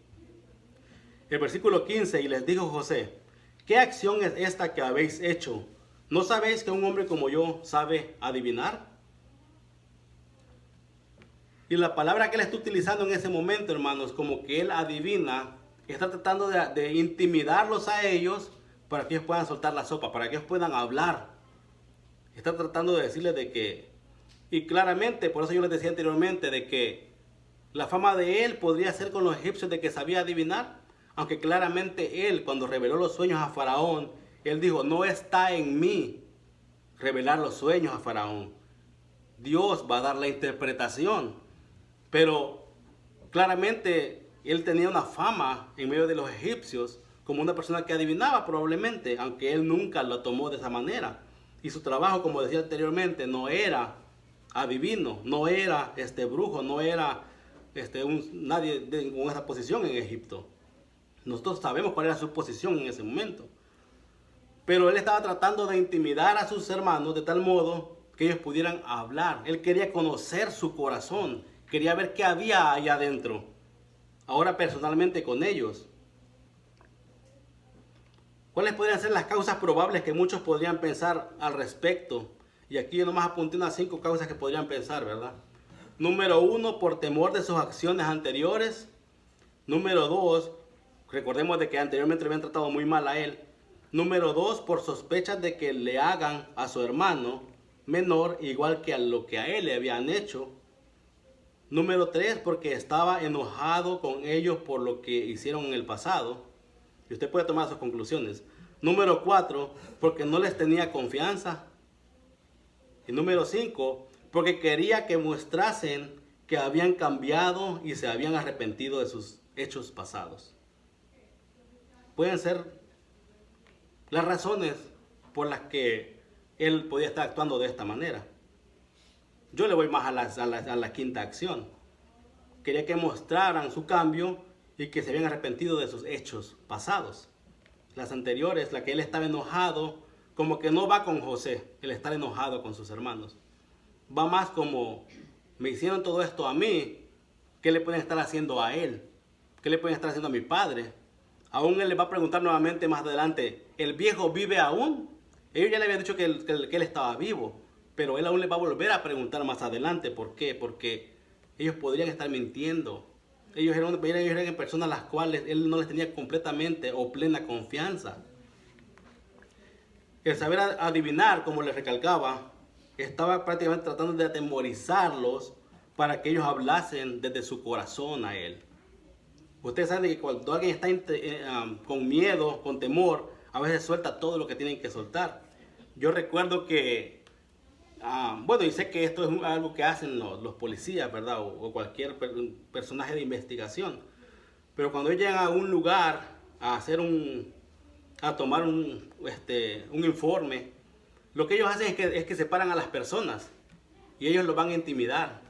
El versículo 15, y les dijo José, ¿qué acción es esta que habéis hecho? ¿No sabéis que un hombre como yo sabe adivinar? Y la palabra que él está utilizando en ese momento, hermanos, como que él adivina, está tratando de intimidarlos a ellos para que ellos puedan soltar la sopa, para que ellos puedan hablar. Está tratando de decirles de que, y claramente, por eso yo les decía anteriormente, de que la fama de él podría ser con los egipcios de que sabía adivinar, aunque claramente él, cuando reveló los sueños a Faraón, él dijo, no está en mí revelar los sueños a Faraón. Dios va a dar la interpretación. Pero claramente él tenía una fama en medio de los egipcios como una persona que adivinaba probablemente, aunque él nunca lo tomó de esa manera. Y su trabajo, como decía anteriormente, no era adivino, no era brujo, no era nadie con esa posición en Egipto. Nosotros sabemos cuál era su posición en ese momento. Pero él estaba tratando de intimidar a sus hermanos de tal modo que ellos pudieran hablar. Él quería conocer su corazón, quería ver qué había allá adentro. Ahora personalmente con ellos. ¿Cuáles podrían ser las causas probables que muchos podrían pensar al respecto? Y aquí yo nomás apunté unas 5 causas que podrían pensar, ¿verdad? Número 1, por temor de sus acciones anteriores. Número 2, recordemos de que anteriormente le habían tratado muy mal a él. Número 2, por sospechas de que le hagan a su hermano menor igual que a lo que a él le habían hecho. Número 3, porque estaba enojado con ellos por lo que hicieron en el pasado. Y usted puede tomar sus conclusiones. Número 4, porque no les tenía confianza. Y número 5, porque quería que mostrasen que habían cambiado y se habían arrepentido de sus hechos pasados. Pueden ser las razones por las que él podía estar actuando de esta manera. Yo le voy más a la quinta acción. Quería que mostraran su cambio y que se habían arrepentido de sus hechos pasados. Las anteriores, la que él estaba enojado, como que no va con José, el estar enojado con sus hermanos. Va más como, me hicieron todo esto a mí, ¿qué le pueden estar haciendo a él? ¿Qué le pueden estar haciendo a mi padre? Aún él le va a preguntar nuevamente más adelante, ¿el viejo vive aún? Ellos ya le habían dicho que él estaba vivo, pero él aún le va a volver a preguntar más adelante. ¿Por qué? Porque ellos podrían estar mintiendo. Ellos eran personas a las cuales él no les tenía completamente o plena confianza. El saber adivinar, como les recalcaba, estaba prácticamente tratando de atemorizarlos para que ellos hablasen desde su corazón a él. Ustedes saben que cuando alguien está con miedo, con temor, a veces suelta todo lo que tienen que soltar. Yo recuerdo que, y sé que esto es algo que hacen los policías, ¿verdad? O cualquier personaje de investigación. Pero cuando ellos llegan a un lugar a tomar un informe, lo que ellos hacen es que separan a las personas y ellos los van a intimidar.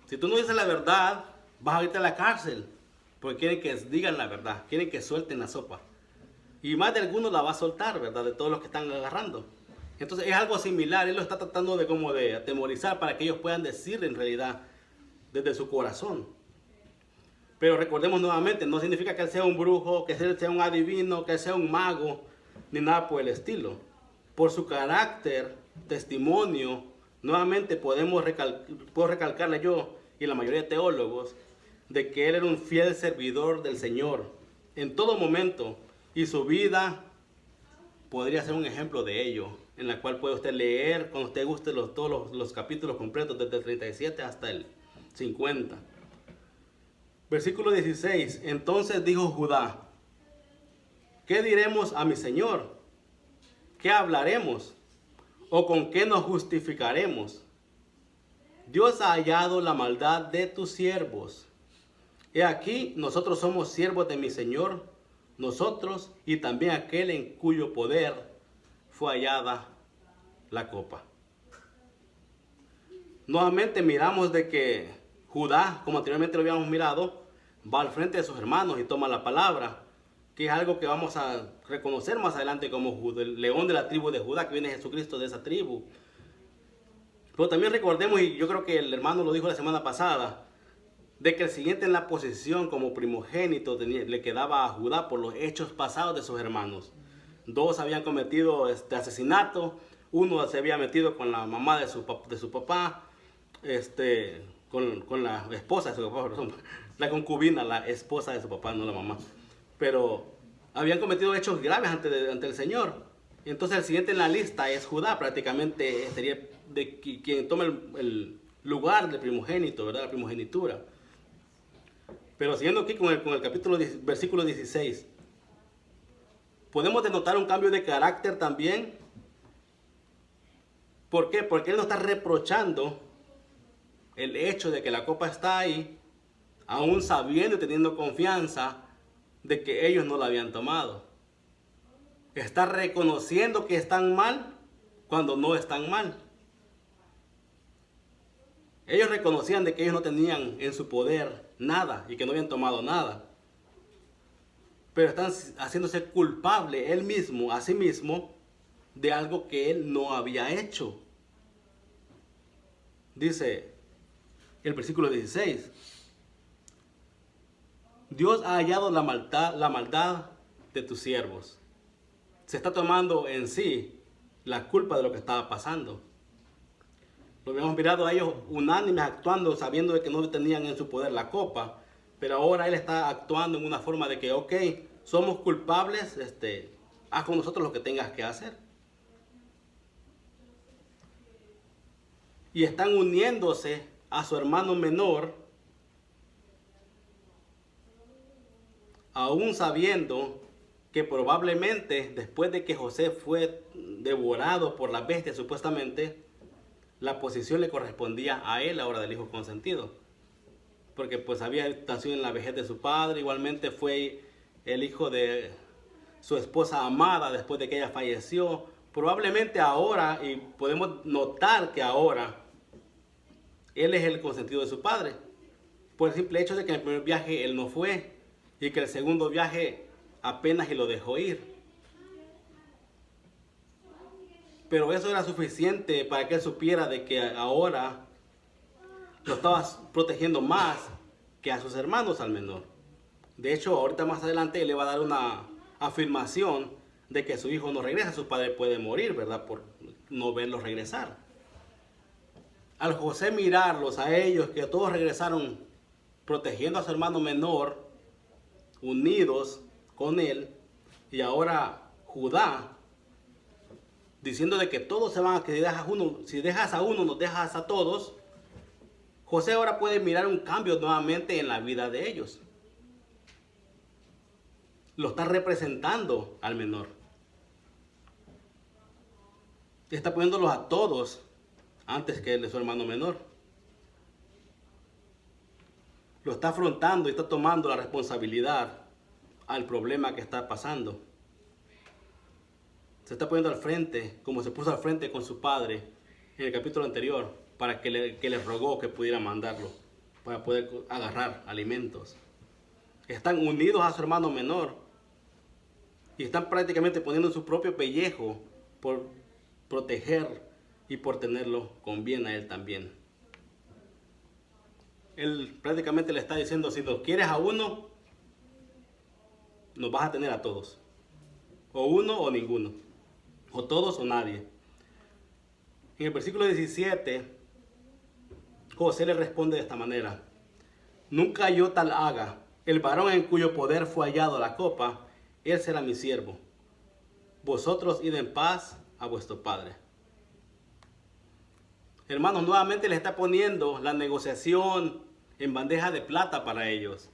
Si tú no dices la verdad, vas a irte a la cárcel, porque quieren que digan la verdad, quieren que suelten la sopa. Y más de algunos la va a soltar, ¿verdad? De todos los que están agarrando. Entonces es algo similar, él lo está tratando de como de atemorizar para que ellos puedan decir en realidad desde su corazón. Pero recordemos nuevamente, no significa que él sea un brujo, que él sea un adivino, que él sea un mago, ni nada por el estilo. Por su carácter, testimonio, nuevamente puedo recalcarle yo y la mayoría de teólogos de que él era un fiel servidor del Señor en todo momento, y su vida podría ser un ejemplo de ello, en la cual puede usted leer cuando usted guste todos los capítulos completos, desde el 37 hasta el 50. Versículo 16. Entonces dijo Judá: ¿qué diremos a mi señor? ¿Qué hablaremos? ¿O con qué nos justificaremos? Dios ha hallado la maldad de tus siervos. He aquí, nosotros somos siervos de mi señor, nosotros y también aquel en cuyo poder fue hallada la copa. Nuevamente miramos de que Judá, como anteriormente lo habíamos mirado, va al frente de sus hermanos y toma la palabra, que es algo que vamos a reconocer más adelante como el león de la tribu de Judá, que viene Jesucristo de esa tribu. Pero también recordemos, y yo creo que el hermano lo dijo la semana pasada, de que el siguiente en la posición como primogénito le quedaba a Judá por los hechos pasados de sus hermanos. Dos habían cometido asesinato, uno se había metido con la mamá de su papá, con la esposa de su papá, perdón, la concubina, la esposa de su papá, no la mamá. Pero habían cometido hechos graves ante el Señor. Y entonces el siguiente en la lista es Judá, prácticamente sería de quien toma el lugar del primogénito, ¿verdad? La primogenitura. Pero siguiendo aquí con el capítulo, versículo 16, podemos denotar un cambio de carácter también. ¿Por qué? Porque él no está reprochando el hecho de que la copa está ahí, aún sabiendo y teniendo confianza de que ellos no la habían tomado. Está reconociendo que están mal cuando no están mal. Ellos reconocían de que ellos no tenían en su poder nada y que no habían tomado nada. Pero están haciéndose culpable él mismo, a sí mismo, de algo que él no había hecho. Dice el versículo 16. Dios ha hallado la maldad de tus siervos. Se está tomando en sí la culpa de lo que estaba pasando. Lo habíamos mirado a ellos unánimes actuando, sabiendo de que no tenían en su poder la copa. Pero ahora él está actuando en una forma de que, ok, somos culpables, haz con nosotros lo que tengas que hacer. Y están uniéndose a su hermano menor, aún sabiendo que probablemente después de que José fue devorado por la bestia supuestamente, la posición le correspondía a él ahora del hijo consentido. Porque pues había nacido en la vejez de su padre, igualmente fue el hijo de su esposa amada después de que ella falleció. Probablemente ahora, y podemos notar que ahora, él es el consentido de su padre. Por el simple hecho de que en el primer viaje él no fue, y que el segundo viaje apenas y lo dejó ir. Pero eso era suficiente para que él supiera de que ahora lo estaba protegiendo más que a sus hermanos al menor. De hecho, ahorita más adelante él le va a dar una afirmación de que su hijo no regresa, su padre puede morir, ¿verdad? Por no verlos regresar. Al José mirarlos a ellos, que todos regresaron protegiendo a su hermano menor, unidos con él, y ahora Judá diciendo de que todos se van a que si dejas a uno, nos dejas a todos. José ahora puede mirar un cambio nuevamente en la vida de ellos. Lo está representando al menor. Está poniéndolos a todos antes que el de su hermano menor. Lo está afrontando y está tomando la responsabilidad al problema que está pasando. Se está poniendo al frente, como se puso al frente con su padre en el capítulo anterior, para que le rogó que pudiera mandarlo, para poder agarrar alimentos. Están unidos a su hermano menor y están prácticamente poniendo su propio pellejo por proteger y por tenerlo conviene a él también. Él prácticamente le está diciendo, si lo quieres a uno, nos vas a tener a todos. O uno o ninguno. O todos o nadie. En el versículo 17, José le responde de esta manera: nunca yo tal haga. El varón en cuyo poder fue hallado la copa, él será mi siervo. Vosotros id en paz a vuestro padre. Hermanos, nuevamente le está poniendo la negociación en bandeja de plata para ellos.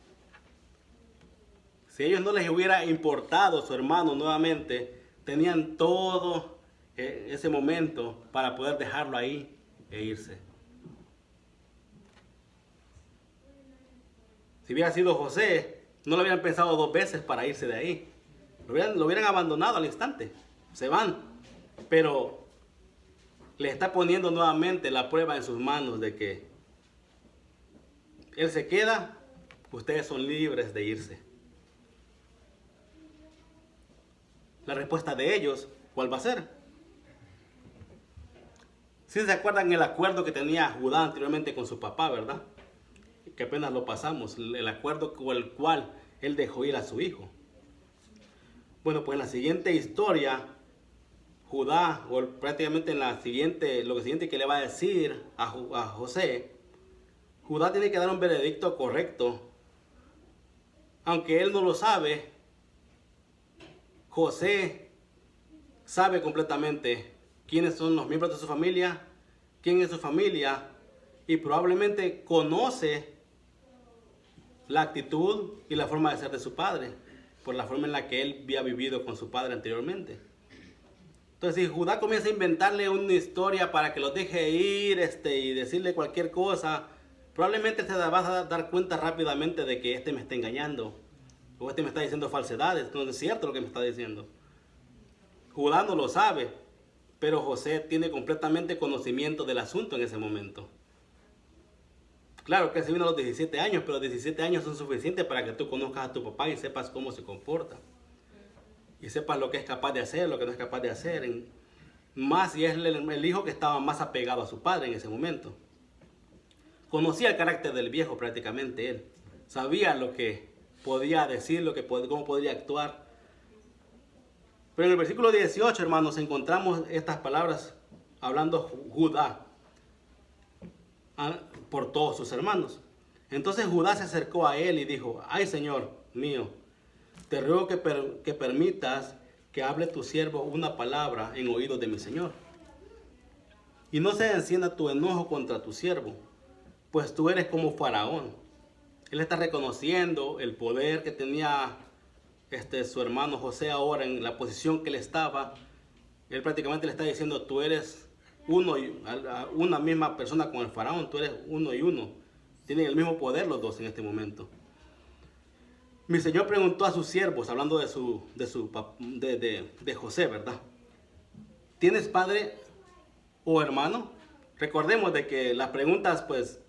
Si a ellos no les hubiera importado su hermano nuevamente, tenían todo ese momento para poder dejarlo ahí e irse. Si hubiera sido José, no lo hubieran pensado dos veces para irse de ahí. Lo hubieran abandonado al instante. Se van. Pero le está poniendo nuevamente la prueba en sus manos de que él se queda, ustedes son libres de irse. La respuesta de ellos, ¿cuál va a ser? Si se acuerdan el acuerdo que tenía Judá anteriormente con su papá, ¿verdad? Que apenas lo pasamos, el acuerdo con el cual él dejó ir a su hijo. Bueno, pues en la siguiente historia, Judá, o prácticamente en lo siguiente que le va a decir a José, Judá tiene que dar un veredicto correcto. Aunque él no lo sabe, José sabe completamente quiénes son los miembros de su familia, quién es su familia, y probablemente conoce la actitud y la forma de ser de su padre, por la forma en la que él había vivido con su padre anteriormente. Entonces, si Judá comienza a inventarle una historia para que lo deje ir y decirle cualquier cosa, probablemente te vas a dar cuenta rápidamente de que este me está engañando, o este me está diciendo falsedades, no es cierto lo que me está diciendo. Judá no lo sabe, pero José tiene completamente conocimiento del asunto en ese momento. Claro que se vino a los 17 años, pero 17 años son suficientes para que tú conozcas a tu papá y sepas cómo se comporta. Y sepas lo que es capaz de hacer, lo que no es capaz de hacer. Más si es el hijo que estaba más apegado a su padre en ese momento. Conocía el carácter del viejo prácticamente él. Sabía lo que podía decir, cómo podría actuar. Pero en el versículo 18, hermanos, encontramos estas palabras hablando Judá por todos sus hermanos. Entonces Judá se acercó a él y dijo: ay, Señor mío, te ruego que permitas que hable tu siervo una palabra en oídos de mi Señor. Y no se encienda tu enojo contra tu siervo, pues tú eres como Faraón. Él está reconociendo el poder que tenía su hermano José ahora en la posición que él estaba. Él prácticamente le está diciendo: tú eres una misma persona con el faraón, tú eres uno y uno. Tienen el mismo poder los dos en este momento. Mi Señor preguntó a sus siervos, hablando de José, ¿verdad? ¿Tienes padre o hermano? Recordemos de que las preguntas pues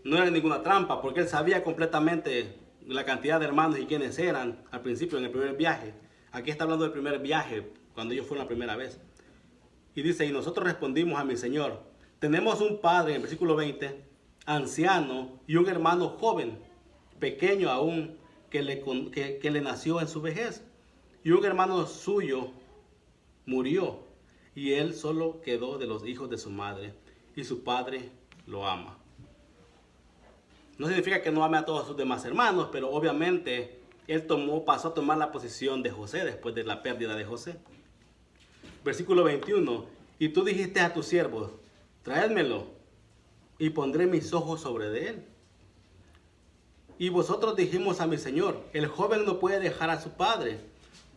no eran ninguna trampa, porque él sabía completamente la cantidad de hermanos y quiénes eran al principio en el primer viaje. Aquí está hablando del primer viaje, cuando ellos fueron la primera vez. Y dice: y nosotros respondimos a mi Señor: tenemos un padre, en el versículo 20, anciano, y un hermano joven, pequeño aún, que le nació en su vejez. Y un hermano suyo murió, y él solo quedó de los hijos de su madre, y su padre lo ama. No significa que no ame a todos sus demás hermanos, pero obviamente él pasó a tomar la posición de José después de la pérdida de José. Versículo 21. Y tú dijiste a tus siervos: traédmelo, y pondré mis ojos sobre de él. Y vosotros dijimos a mi Señor: el joven no puede dejar a su padre,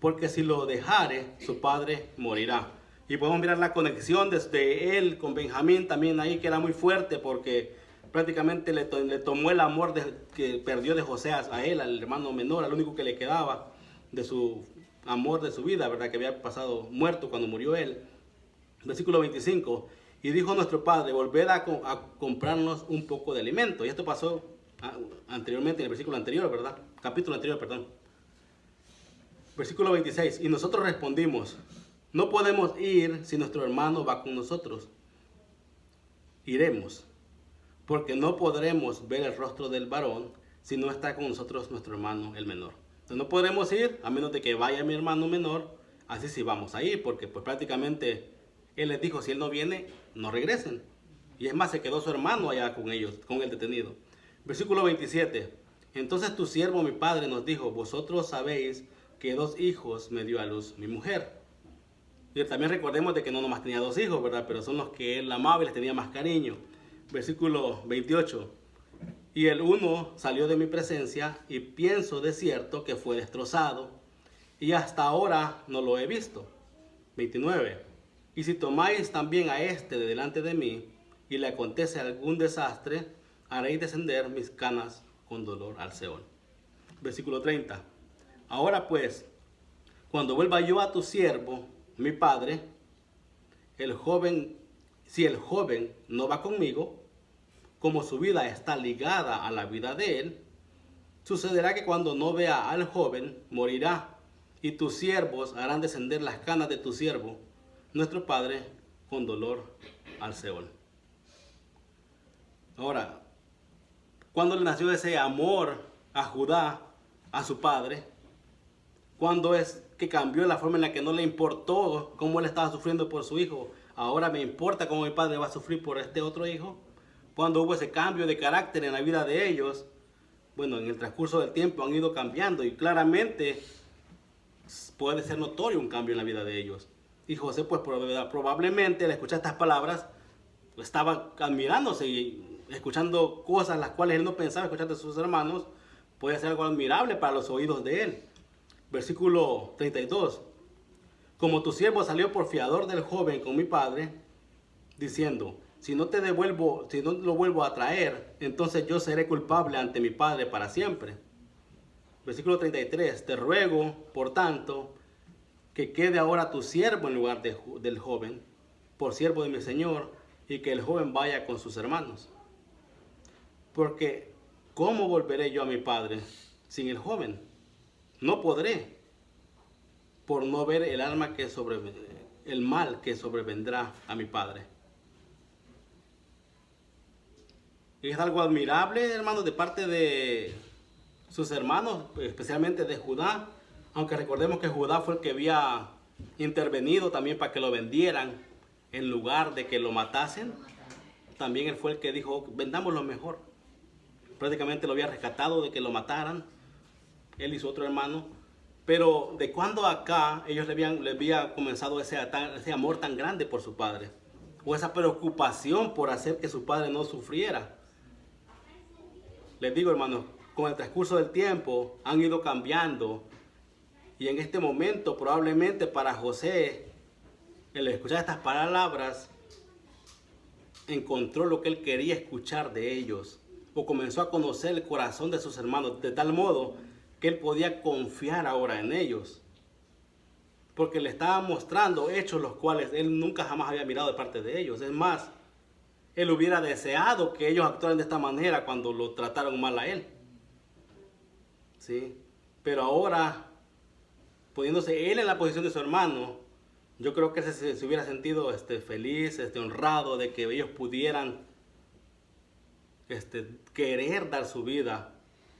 porque si lo dejare, su padre morirá. Y podemos mirar la conexión desde él con Benjamín también ahí, que era muy fuerte, porque prácticamente le tomó el amor que perdió de José a él, al hermano menor, al único que le quedaba de su amor de su vida, ¿verdad? Que había pasado muerto cuando murió él. Versículo 25. Y dijo nuestro padre: volved a comprarnos un poco de alimento. Y esto pasó anteriormente, en el versículo anterior, ¿verdad? Capítulo anterior, perdón. Versículo 26. Y nosotros respondimos: No podemos ir si nuestro hermano va con nosotros. Iremos, porque no podremos ver el rostro del varón si no está con nosotros nuestro hermano el menor. Entonces no podremos ir a menos de que vaya mi hermano menor, así sí vamos a ir, porque pues prácticamente él les dijo, si él no viene, no regresen. Y es más, se quedó su hermano allá con ellos, con el detenido. Versículo 27. Entonces tu siervo mi padre nos dijo, vosotros sabéis que 2 hijos me dio a luz mi mujer. Y también recordemos de que no nomás tenía 2 hijos, ¿verdad? Pero son los que él amaba y les tenía más cariño. Versículo 28. Y el uno salió de mi presencia y pienso de cierto que fue destrozado. Y hasta ahora no lo he visto. 29. Y si tomáis también a este de delante de mí y le acontece algún desastre, haréis descender mis canas con dolor al Seol. Versículo 30. Ahora pues, cuando vuelva yo a tu siervo, mi padre, si el joven no va conmigo, como su vida está ligada a la vida de él, sucederá que cuando no vea al joven, morirá, y tus siervos harán descender las canas de tu siervo, nuestro padre, con dolor al Seol. Ahora, cuando le nació ese amor a Judá, a su padre, cuando es que cambió la forma en la que no le importó cómo él estaba sufriendo por su hijo, ahora me importa cómo mi padre va a sufrir por este otro hijo. Cuando hubo ese cambio de carácter en la vida de ellos, bueno, en el transcurso del tiempo han ido cambiando y claramente puede ser notorio un cambio en la vida de ellos. Y José, pues probablemente al escuchar estas palabras, estaba admirándose y escuchando cosas las cuales él no pensaba escuchar de sus hermanos, puede ser algo admirable para los oídos de él. Versículo 32. Como tu siervo salió por fiador del joven con mi padre, diciendo, si no lo vuelvo a traer, entonces yo seré culpable ante mi padre para siempre. Versículo 33. Te ruego, por tanto, que quede ahora tu siervo en lugar del joven, por siervo de mi señor, y que el joven vaya con sus hermanos. Porque, ¿cómo volveré yo a mi padre sin el joven? No podré, por no ver el mal que sobrevendrá a mi padre. Y es algo admirable, hermanos, de parte de sus hermanos, especialmente de Judá, aunque recordemos que Judá fue el que había intervenido también para que lo vendieran en lugar de que lo matasen. También él fue el que dijo, vendamos lo mejor. Prácticamente lo había rescatado de que lo mataran, él y su otro hermano. Pero de cuando acá ellos le había comenzado ese amor tan grande por su padre, o esa preocupación por hacer que su padre no sufriera. Les digo, hermanos, con el transcurso del tiempo han ido cambiando. Y en este momento probablemente para José, el escuchar estas palabras, encontró lo que él quería escuchar de ellos. O comenzó a conocer el corazón de sus hermanos de tal modo que él podía confiar ahora en ellos. Porque le estaba mostrando hechos los cuales él nunca jamás había mirado de parte de ellos. Es más, él hubiera deseado que ellos actuaran de esta manera cuando lo trataron mal a él. ¿Sí? Pero ahora, poniéndose él en la posición de su hermano, yo creo que se hubiera sentido feliz, honrado de que ellos pudieran querer dar su vida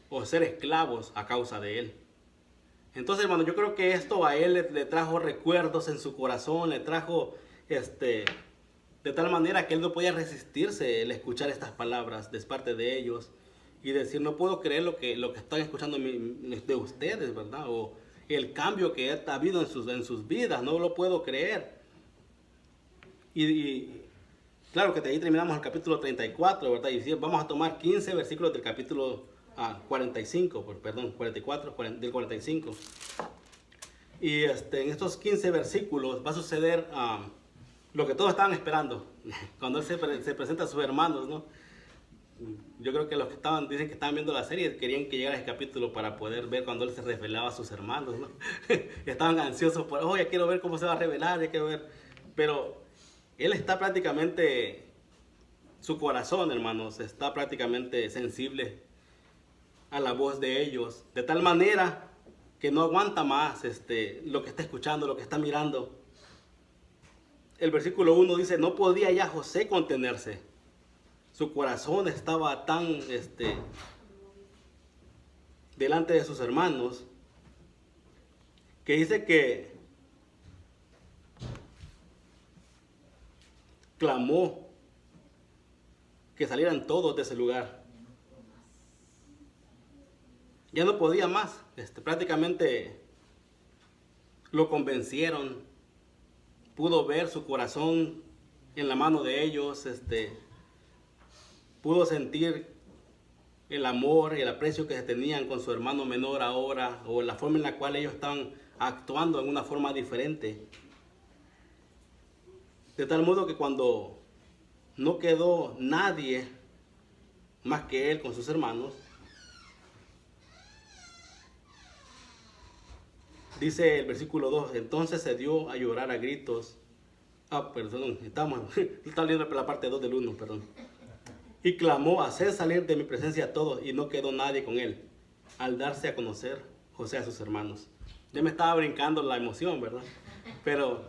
o ser esclavos a causa de él. Entonces, hermano, yo creo que esto a él le trajo recuerdos en su corazón, le trajo de tal manera que él no podía resistirse el escuchar estas palabras de parte de ellos y decir, no puedo creer lo que están escuchando de ustedes, ¿verdad? O el cambio que ha habido en sus vidas, no lo puedo creer. Y claro que de ahí terminamos el capítulo 34, ¿verdad? Y sí, vamos a tomar 15 versículos del capítulo 44, del 45. Y en estos 15 versículos va a suceder lo que todos estaban esperando cuando él se presenta a sus hermanos, ¿no? Yo creo que los que dicen que estaban viendo la serie querían que llegara ese capítulo para poder ver cuando él se revelaba a sus hermanos, ¿no? Estaban ansiosos por, ya quiero ver cómo se va a revelar, ya quiero ver. Pero él está prácticamente, su corazón, hermanos, está prácticamente sensible a la voz de ellos, de tal manera que no aguanta más lo que está escuchando, lo que está mirando. el versículo 1 dice, no podía ya José contenerse. Su corazón estaba tan delante de sus hermanos, que dice que clamó que salieran todos de ese lugar. Ya no podía más. Prácticamente lo convencieron. Pudo ver su corazón en la mano de ellos. Pudo sentir el amor y el aprecio que se tenían con su hermano menor ahora, o la forma en la cual ellos estaban actuando en una forma diferente. De tal modo que cuando no quedó nadie más que él con sus hermanos, dice el versículo 2, entonces se dio a llorar a gritos. Perdón, estamos leyendo la parte 2 del 1, perdón. Y clamó, hacer salir de mi presencia a todos, y no quedó nadie con él, al darse a conocer José a sus hermanos. Ya me estaba brincando la emoción, ¿verdad? Pero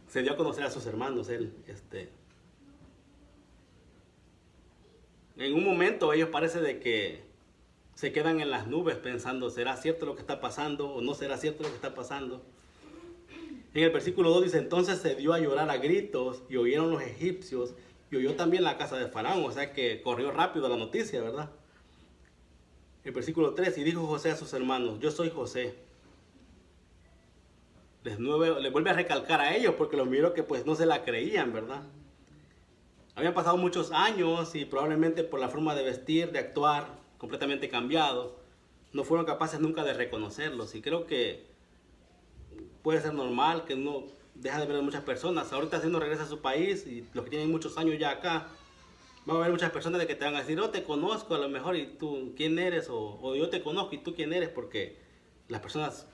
se dio a conocer a sus hermanos, él, En un momento ellos parece de que se quedan en las nubes pensando, ¿será cierto lo que está pasando o no será cierto lo que está pasando? En el versículo 2 dice, entonces se dio a llorar a gritos y oyeron los egipcios y oyó también la casa de Faraón, o sea que corrió rápido la noticia, ¿verdad? El versículo 3, y dijo José a sus hermanos, yo soy José. Les vuelve a recalcar a ellos porque los miró que pues no se la creían, ¿verdad? Habían pasado muchos años y probablemente por la forma de vestir, de actuar, completamente cambiado, no fueron capaces nunca de reconocerlos. Y creo que puede ser normal que uno deja de ver a muchas personas. Ahorita si uno regresa a su país y los que tienen muchos años ya acá, va a haber muchas personas de que te van a decir, yo te conozco a lo mejor y tú quién eres, o yo te conozco y tú quién eres, porque las personas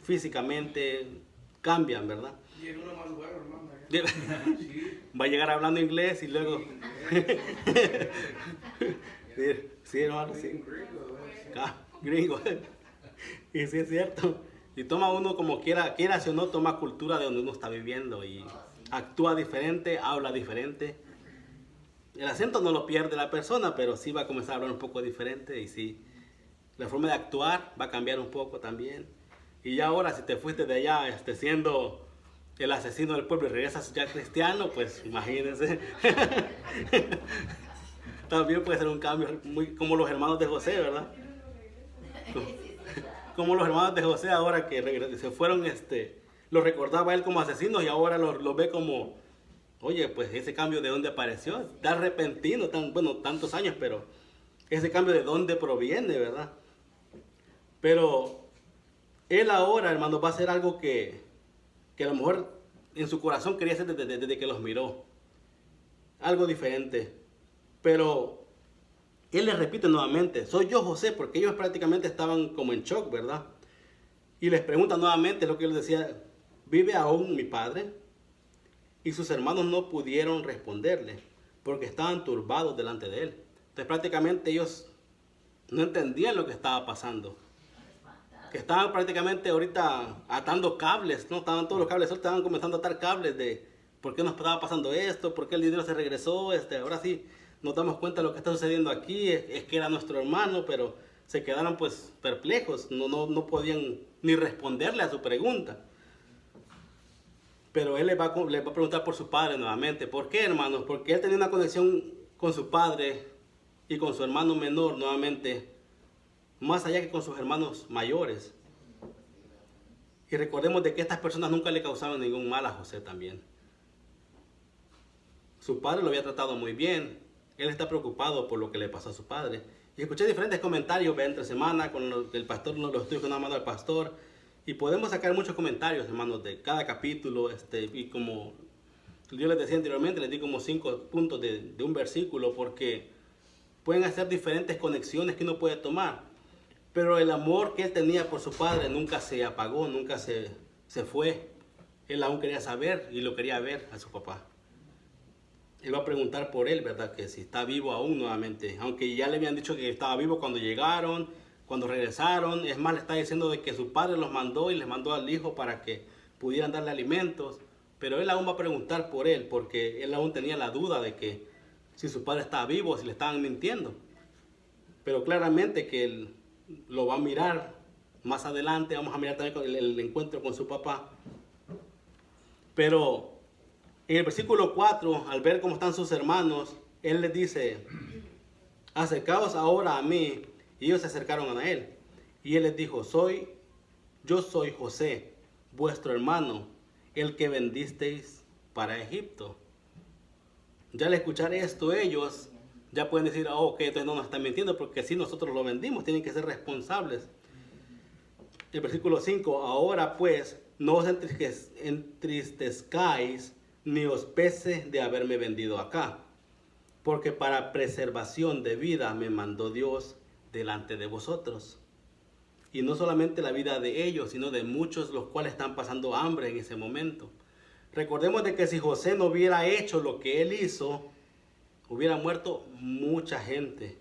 físicamente cambian, ¿verdad? Y en uno más bueno, hermano. Va a llegar hablando inglés y luego... sí, hermano, sí. Gringo. Y sí es cierto. Y toma uno como quiera o no, toma cultura de donde uno está viviendo y actúa diferente, habla diferente. El acento no lo pierde la persona, pero sí va a comenzar a hablar un poco diferente y sí, la forma de actuar va a cambiar un poco también. Y ya ahora si te fuiste de allá siendo el asesino del pueblo y regresas ya cristiano, pues imagínense. También puede ser un cambio muy como los hermanos de José, ¿verdad? Como los hermanos de José ahora que se fueron, los recordaba él como asesinos y ahora los ve como, oye, pues ese cambio de dónde apareció, tan repentino, tantos años, pero ese cambio de dónde proviene, ¿verdad? Pero él ahora, hermano, va a hacer algo que a lo mejor en su corazón quería hacer desde que los miró. Algo diferente. Pero él les repite nuevamente, soy yo José, porque ellos prácticamente estaban como en shock, ¿verdad? Y les pregunta nuevamente lo que él decía, ¿vive aún mi padre? Y sus hermanos no pudieron responderle, porque estaban turbados delante de él. Entonces prácticamente ellos no entendían lo que estaba pasando. Que estaban prácticamente ahorita atando cables, ¿no? Estaban todos los cables, estaban comenzando a atar cables de por qué nos estaba pasando esto, por qué el dinero se regresó, ahora sí nos damos cuenta de lo que está sucediendo aquí, es que era nuestro hermano, pero se quedaron pues perplejos, no podían ni responderle a su pregunta. Pero él les va a preguntar por su padre nuevamente. ¿Por qué, hermanos? Porque él tenía una conexión con su padre y con su hermano menor nuevamente, más allá que con sus hermanos mayores. Y recordemos de que estas personas nunca le causaban ningún mal a José también. Su padre lo había tratado muy bien. Él está preocupado por lo que le pasó a su padre. Y escuché diferentes comentarios entre semana con el pastor, los estudios que nos ha mandado el pastor. Y podemos sacar muchos comentarios, hermanos, de cada capítulo. Y como yo les decía anteriormente, les di como 5 puntos de un versículo, porque pueden hacer diferentes conexiones que uno puede tomar. Pero el amor que él tenía por su padre nunca se apagó, nunca se fue. Él aún quería saber y lo quería ver a su papá. Él va a preguntar por él, ¿verdad? Que si está vivo aún nuevamente. Aunque ya le habían dicho que estaba vivo cuando llegaron, cuando regresaron. Es más, le está diciendo de que su padre los mandó y les mandó al hijo para que pudieran darle alimentos. Pero él aún va a preguntar por él, porque él aún tenía la duda de que si su padre estaba vivo o si le estaban mintiendo. Pero claramente que él lo va a mirar más adelante. Vamos a mirar también el encuentro con su papá. Pero en el versículo 4, al ver cómo están sus hermanos, él les dice: acercaos ahora a mí. Y ellos se acercaron a él. Y él les dijo: yo soy José, vuestro hermano, el que vendisteis para Egipto. Ya al escuchar esto, ellos ya pueden decir: oh, ok, entonces no nos están mintiendo, porque si nosotros lo vendimos, tienen que ser responsables. El versículo 5, ahora pues, no os entristezcáis, ni os pese de haberme vendido acá, porque para preservación de vida me mandó Dios delante de vosotros. Y no solamente la vida de ellos, sino de muchos los cuales están pasando hambre en ese momento. Recordemos de que si José no hubiera hecho lo que él hizo, hubiera muerto mucha gente.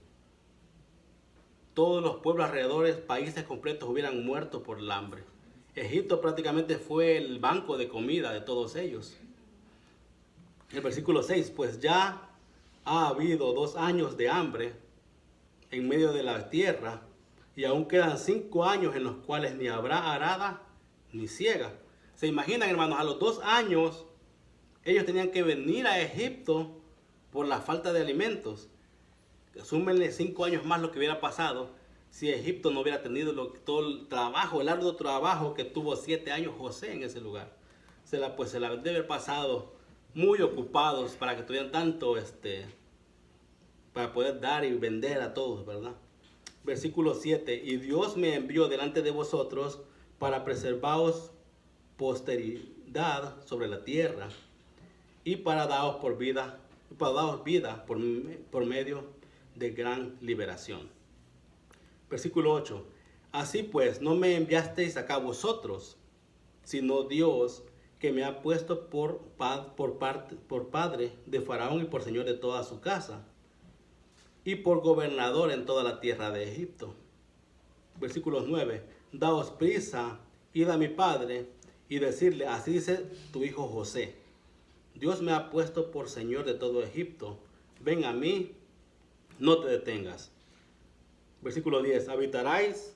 Todos los pueblos alrededores, países completos hubieran muerto por el hambre. Egipto prácticamente fue el banco de comida de todos ellos. El versículo 6, pues ya ha habido 2 años de hambre en medio de la tierra, y aún quedan 5 años en los cuales ni habrá arada ni siega. ¿Se imaginan, hermanos? A los 2 años ellos tenían que venir a Egipto por la falta de alimentos. Súmenle 5 años más lo que hubiera pasado si Egipto no hubiera tenido todo el trabajo, el arduo trabajo que tuvo 7 años José en ese lugar. Se la debe haber pasado muy ocupados para que tuvieran tanto, para poder dar y vender a todos, ¿verdad? Versículo 7, y Dios me envió delante de vosotros para preservaros posteridad sobre la tierra y para daros vida por medio de gran liberación. Versículo 8, así pues no me enviasteis acá vosotros, sino Dios, que me ha puesto por padre de Faraón y por señor de toda su casa, y por gobernador en toda la tierra de Egipto. Versículo 9, daos prisa, id a mi padre, y decirle: así dice tu hijo José, Dios me ha puesto por señor de todo Egipto, ven a mí, no te detengas. Versículo 10, habitarás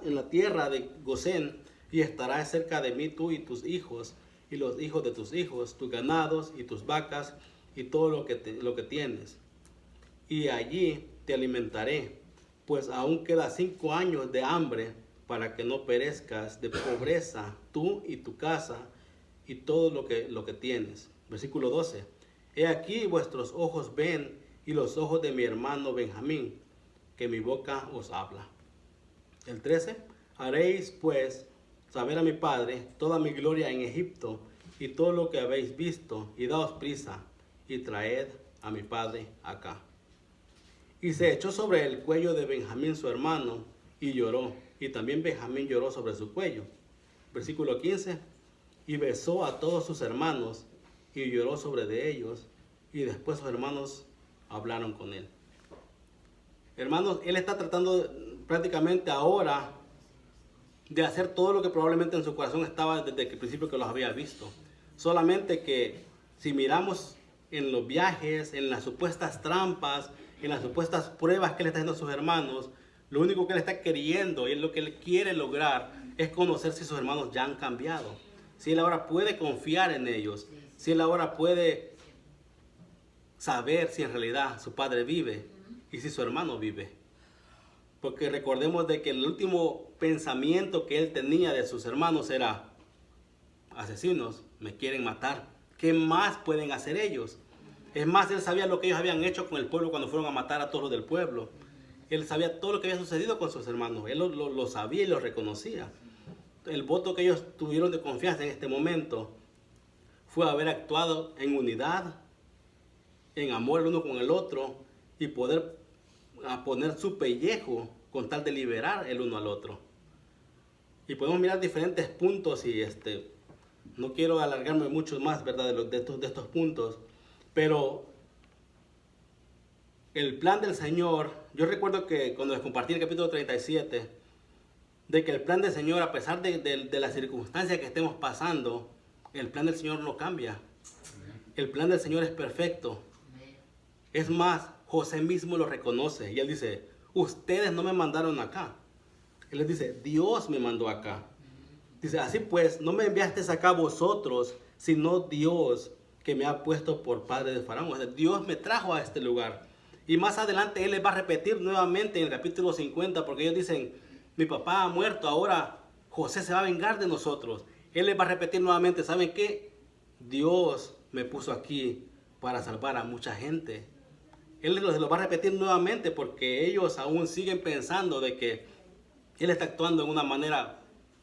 en la tierra de Gosén, y estarás cerca de mí tú y tus hijos, y los hijos de tus hijos, tus ganados y tus vacas, y todo lo que tienes. Y allí te alimentaré, pues aún queda 5 años de hambre, para que no perezcas de pobreza tú y tu casa y todo lo que tienes. Versículo 12. He aquí vuestros ojos ven y los ojos de mi hermano Benjamín, que mi boca os habla. El 13. Haréis pues saber a mi padre toda mi gloria en Egipto y todo lo que habéis visto, y daos prisa y traed a mi padre acá. Y se echó sobre el cuello de Benjamín su hermano y lloró, y también Benjamín lloró sobre su cuello. Versículo 15. Y besó a todos sus hermanos y lloró sobre de ellos, y después sus hermanos hablaron con él. Hermanos, él está tratando prácticamente ahora de hacer todo lo que probablemente en su corazón estaba desde el principio que los había visto. Solamente que si miramos en los viajes, en las supuestas trampas, en las supuestas pruebas que él está haciendo a sus hermanos, lo único que él está queriendo y es lo que él quiere lograr es conocer si sus hermanos ya han cambiado. Si él ahora puede confiar en ellos, si él ahora puede saber si en realidad su padre vive y si su hermano vive. Porque recordemos de que el último pensamiento que él tenía de sus hermanos era: asesinos, me quieren matar. ¿Qué más pueden hacer ellos? Es más, él sabía lo que ellos habían hecho con el pueblo cuando fueron a matar a todos los del pueblo. Él sabía todo lo que había sucedido con sus hermanos. Él lo sabía y lo reconocía. El voto que ellos tuvieron de confianza en este momento fue haber actuado en unidad, en amor el uno con el otro, y poder poner su pellejo con tal de liberar el uno al otro. Y podemos mirar diferentes puntos y no quiero alargarme mucho más, ¿verdad?, de estos puntos, pero el plan del Señor, yo recuerdo que cuando les compartí el capítulo 37, de que el plan del Señor, a pesar de las circunstancias que estemos pasando, el plan del Señor no cambia. El plan del Señor es perfecto. Es más, José mismo lo reconoce y él dice, ustedes no me mandaron acá. Él les dice, Dios me mandó acá. Dice, así pues, no me enviasteis acá vosotros, sino Dios que me ha puesto por padre de Faraón. O sea, Dios me trajo a este lugar. Y más adelante él les va a repetir nuevamente en el capítulo 50, porque ellos dicen, mi papá ha muerto, ahora José se va a vengar de nosotros. Él les va a repetir nuevamente, ¿saben qué? Dios me puso aquí para salvar a mucha gente. Él lo va a repetir nuevamente porque ellos aún siguen pensando de que Él está actuando en una manera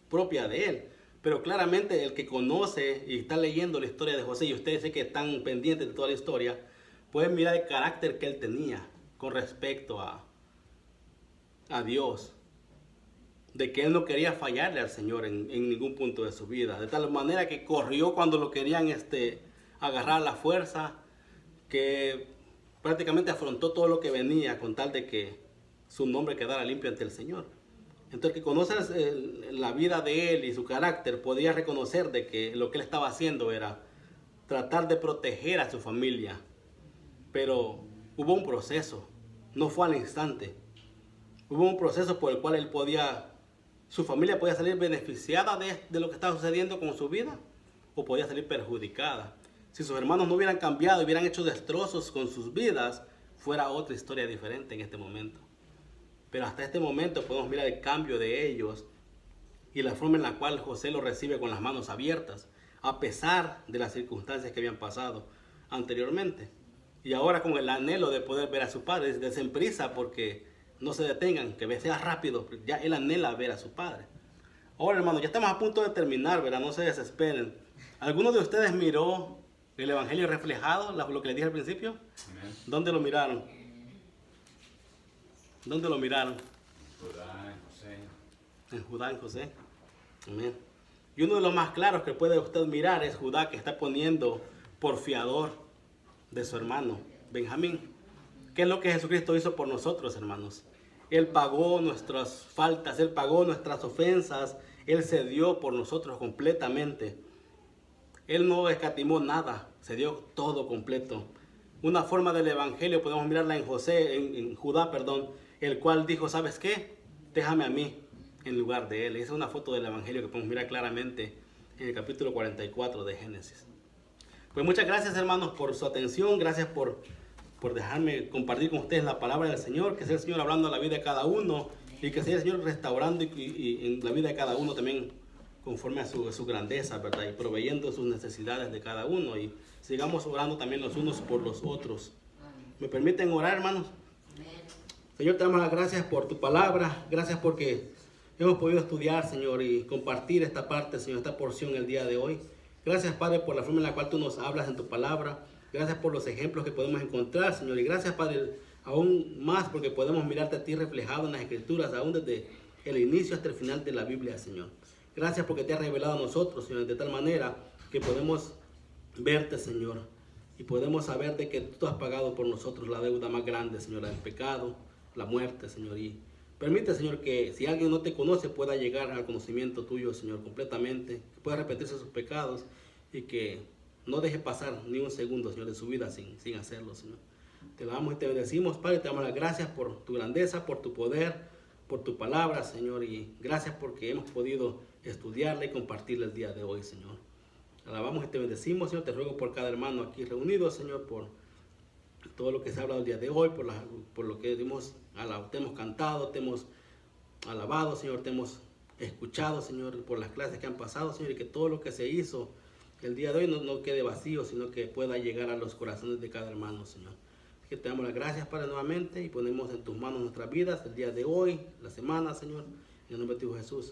propia de Él. Pero claramente el que conoce y está leyendo la historia de José, y ustedes sé que están pendientes de toda la historia, pueden mirar el carácter que él tenía con respecto a Dios. De que él no quería fallarle al Señor en ningún punto de su vida. De tal manera que corrió cuando lo querían agarrar a la fuerza, que prácticamente afrontó todo lo que venía con tal de que su nombre quedara limpio ante el Señor. Entonces, el que conoce la vida de él y su carácter podía reconocer de que lo que él estaba haciendo era tratar de proteger a su familia. Pero hubo un proceso, no fue al instante. Hubo un proceso por el cual su familia podía salir beneficiada de lo que estaba sucediendo con su vida o podía salir perjudicada. Si sus hermanos no hubieran cambiado, hubieran hecho destrozos con sus vidas, fuera otra historia diferente en este momento. Pero hasta este momento podemos mirar el cambio de ellos y la forma en la cual José lo recibe con las manos abiertas, a pesar de las circunstancias que habían pasado anteriormente. Y ahora con el anhelo de poder ver a su padre, desen prisa porque no se detengan, que sea rápido, ya él anhela ver a su padre. Ahora, hermanos, ya estamos a punto de terminar, ¿verdad? No se desesperen. ¿Alguno de ustedes miró el Evangelio reflejado, lo que les dije al principio? Amén. ¿Dónde lo miraron? ¿Dónde lo miraron? Judá, en José. En Judá, en José. Amén. Y uno de los más claros que puede usted mirar es Judá, que está poniendo por fiador de su hermano, Benjamín. ¿Qué es lo que Jesucristo hizo por nosotros, hermanos? Él pagó nuestras faltas, Él pagó nuestras ofensas, Él se dio por nosotros completamente. Él no escatimó nada, se dio todo completo. Una forma del Evangelio podemos mirarla en Judá, el cual dijo, ¿sabes qué? Déjame a mí en lugar de él. Esa es una foto del Evangelio que podemos mirar claramente en el capítulo 44 de Génesis. Pues muchas gracias, hermanos, por su atención. Gracias por dejarme compartir con ustedes la palabra del Señor. Que sea el Señor hablando a la vida de cada uno y que sea el Señor restaurando y en la vida de cada uno también conforme a su grandeza, ¿verdad? Y proveyendo sus necesidades de cada uno. Y sigamos orando también los unos por los otros. ¿Me permiten orar, hermanos? Señor, te damos las gracias por tu palabra. Gracias porque hemos podido estudiar, Señor, y compartir esta parte, Señor, esta porción el día de hoy. Gracias, Padre, por la forma en la cual tú nos hablas en tu palabra. Gracias por los ejemplos que podemos encontrar, Señor. Y gracias, Padre, aún más porque podemos mirarte a ti reflejado en las Escrituras, aún desde el inicio hasta el final de la Biblia, Señor. Gracias porque te has revelado a nosotros, Señor, de tal manera que podemos verte, Señor. Y podemos saber de que tú has pagado por nosotros la deuda más grande, Señor, el pecado, la muerte, Señor. Y permite, Señor, que si alguien no te conoce pueda llegar al conocimiento tuyo, Señor, completamente. Que pueda arrepentirse de sus pecados y que no deje pasar ni un segundo, Señor, de su vida sin hacerlo, Señor. Te damos y te bendecimos, Padre. Te damos las gracias por tu grandeza, por tu poder, por tu palabra, Señor. Y gracias porque hemos podido estudiarla y compartirla el día de hoy, Señor. Alabamos y te bendecimos, Señor. Te ruego por cada hermano aquí reunido, Señor, por todo lo que se ha hablado el día de hoy, por lo que te hemos cantado, te hemos alabado, Señor, te hemos escuchado, Señor, por las clases que han pasado, Señor, y que todo lo que se hizo el día de hoy no quede vacío, sino que pueda llegar a los corazones de cada hermano, Señor. Así que te damos las gracias, Padre, nuevamente, y ponemos en tus manos nuestras vidas el día de hoy, la semana, Señor, en el nombre de tu Jesús.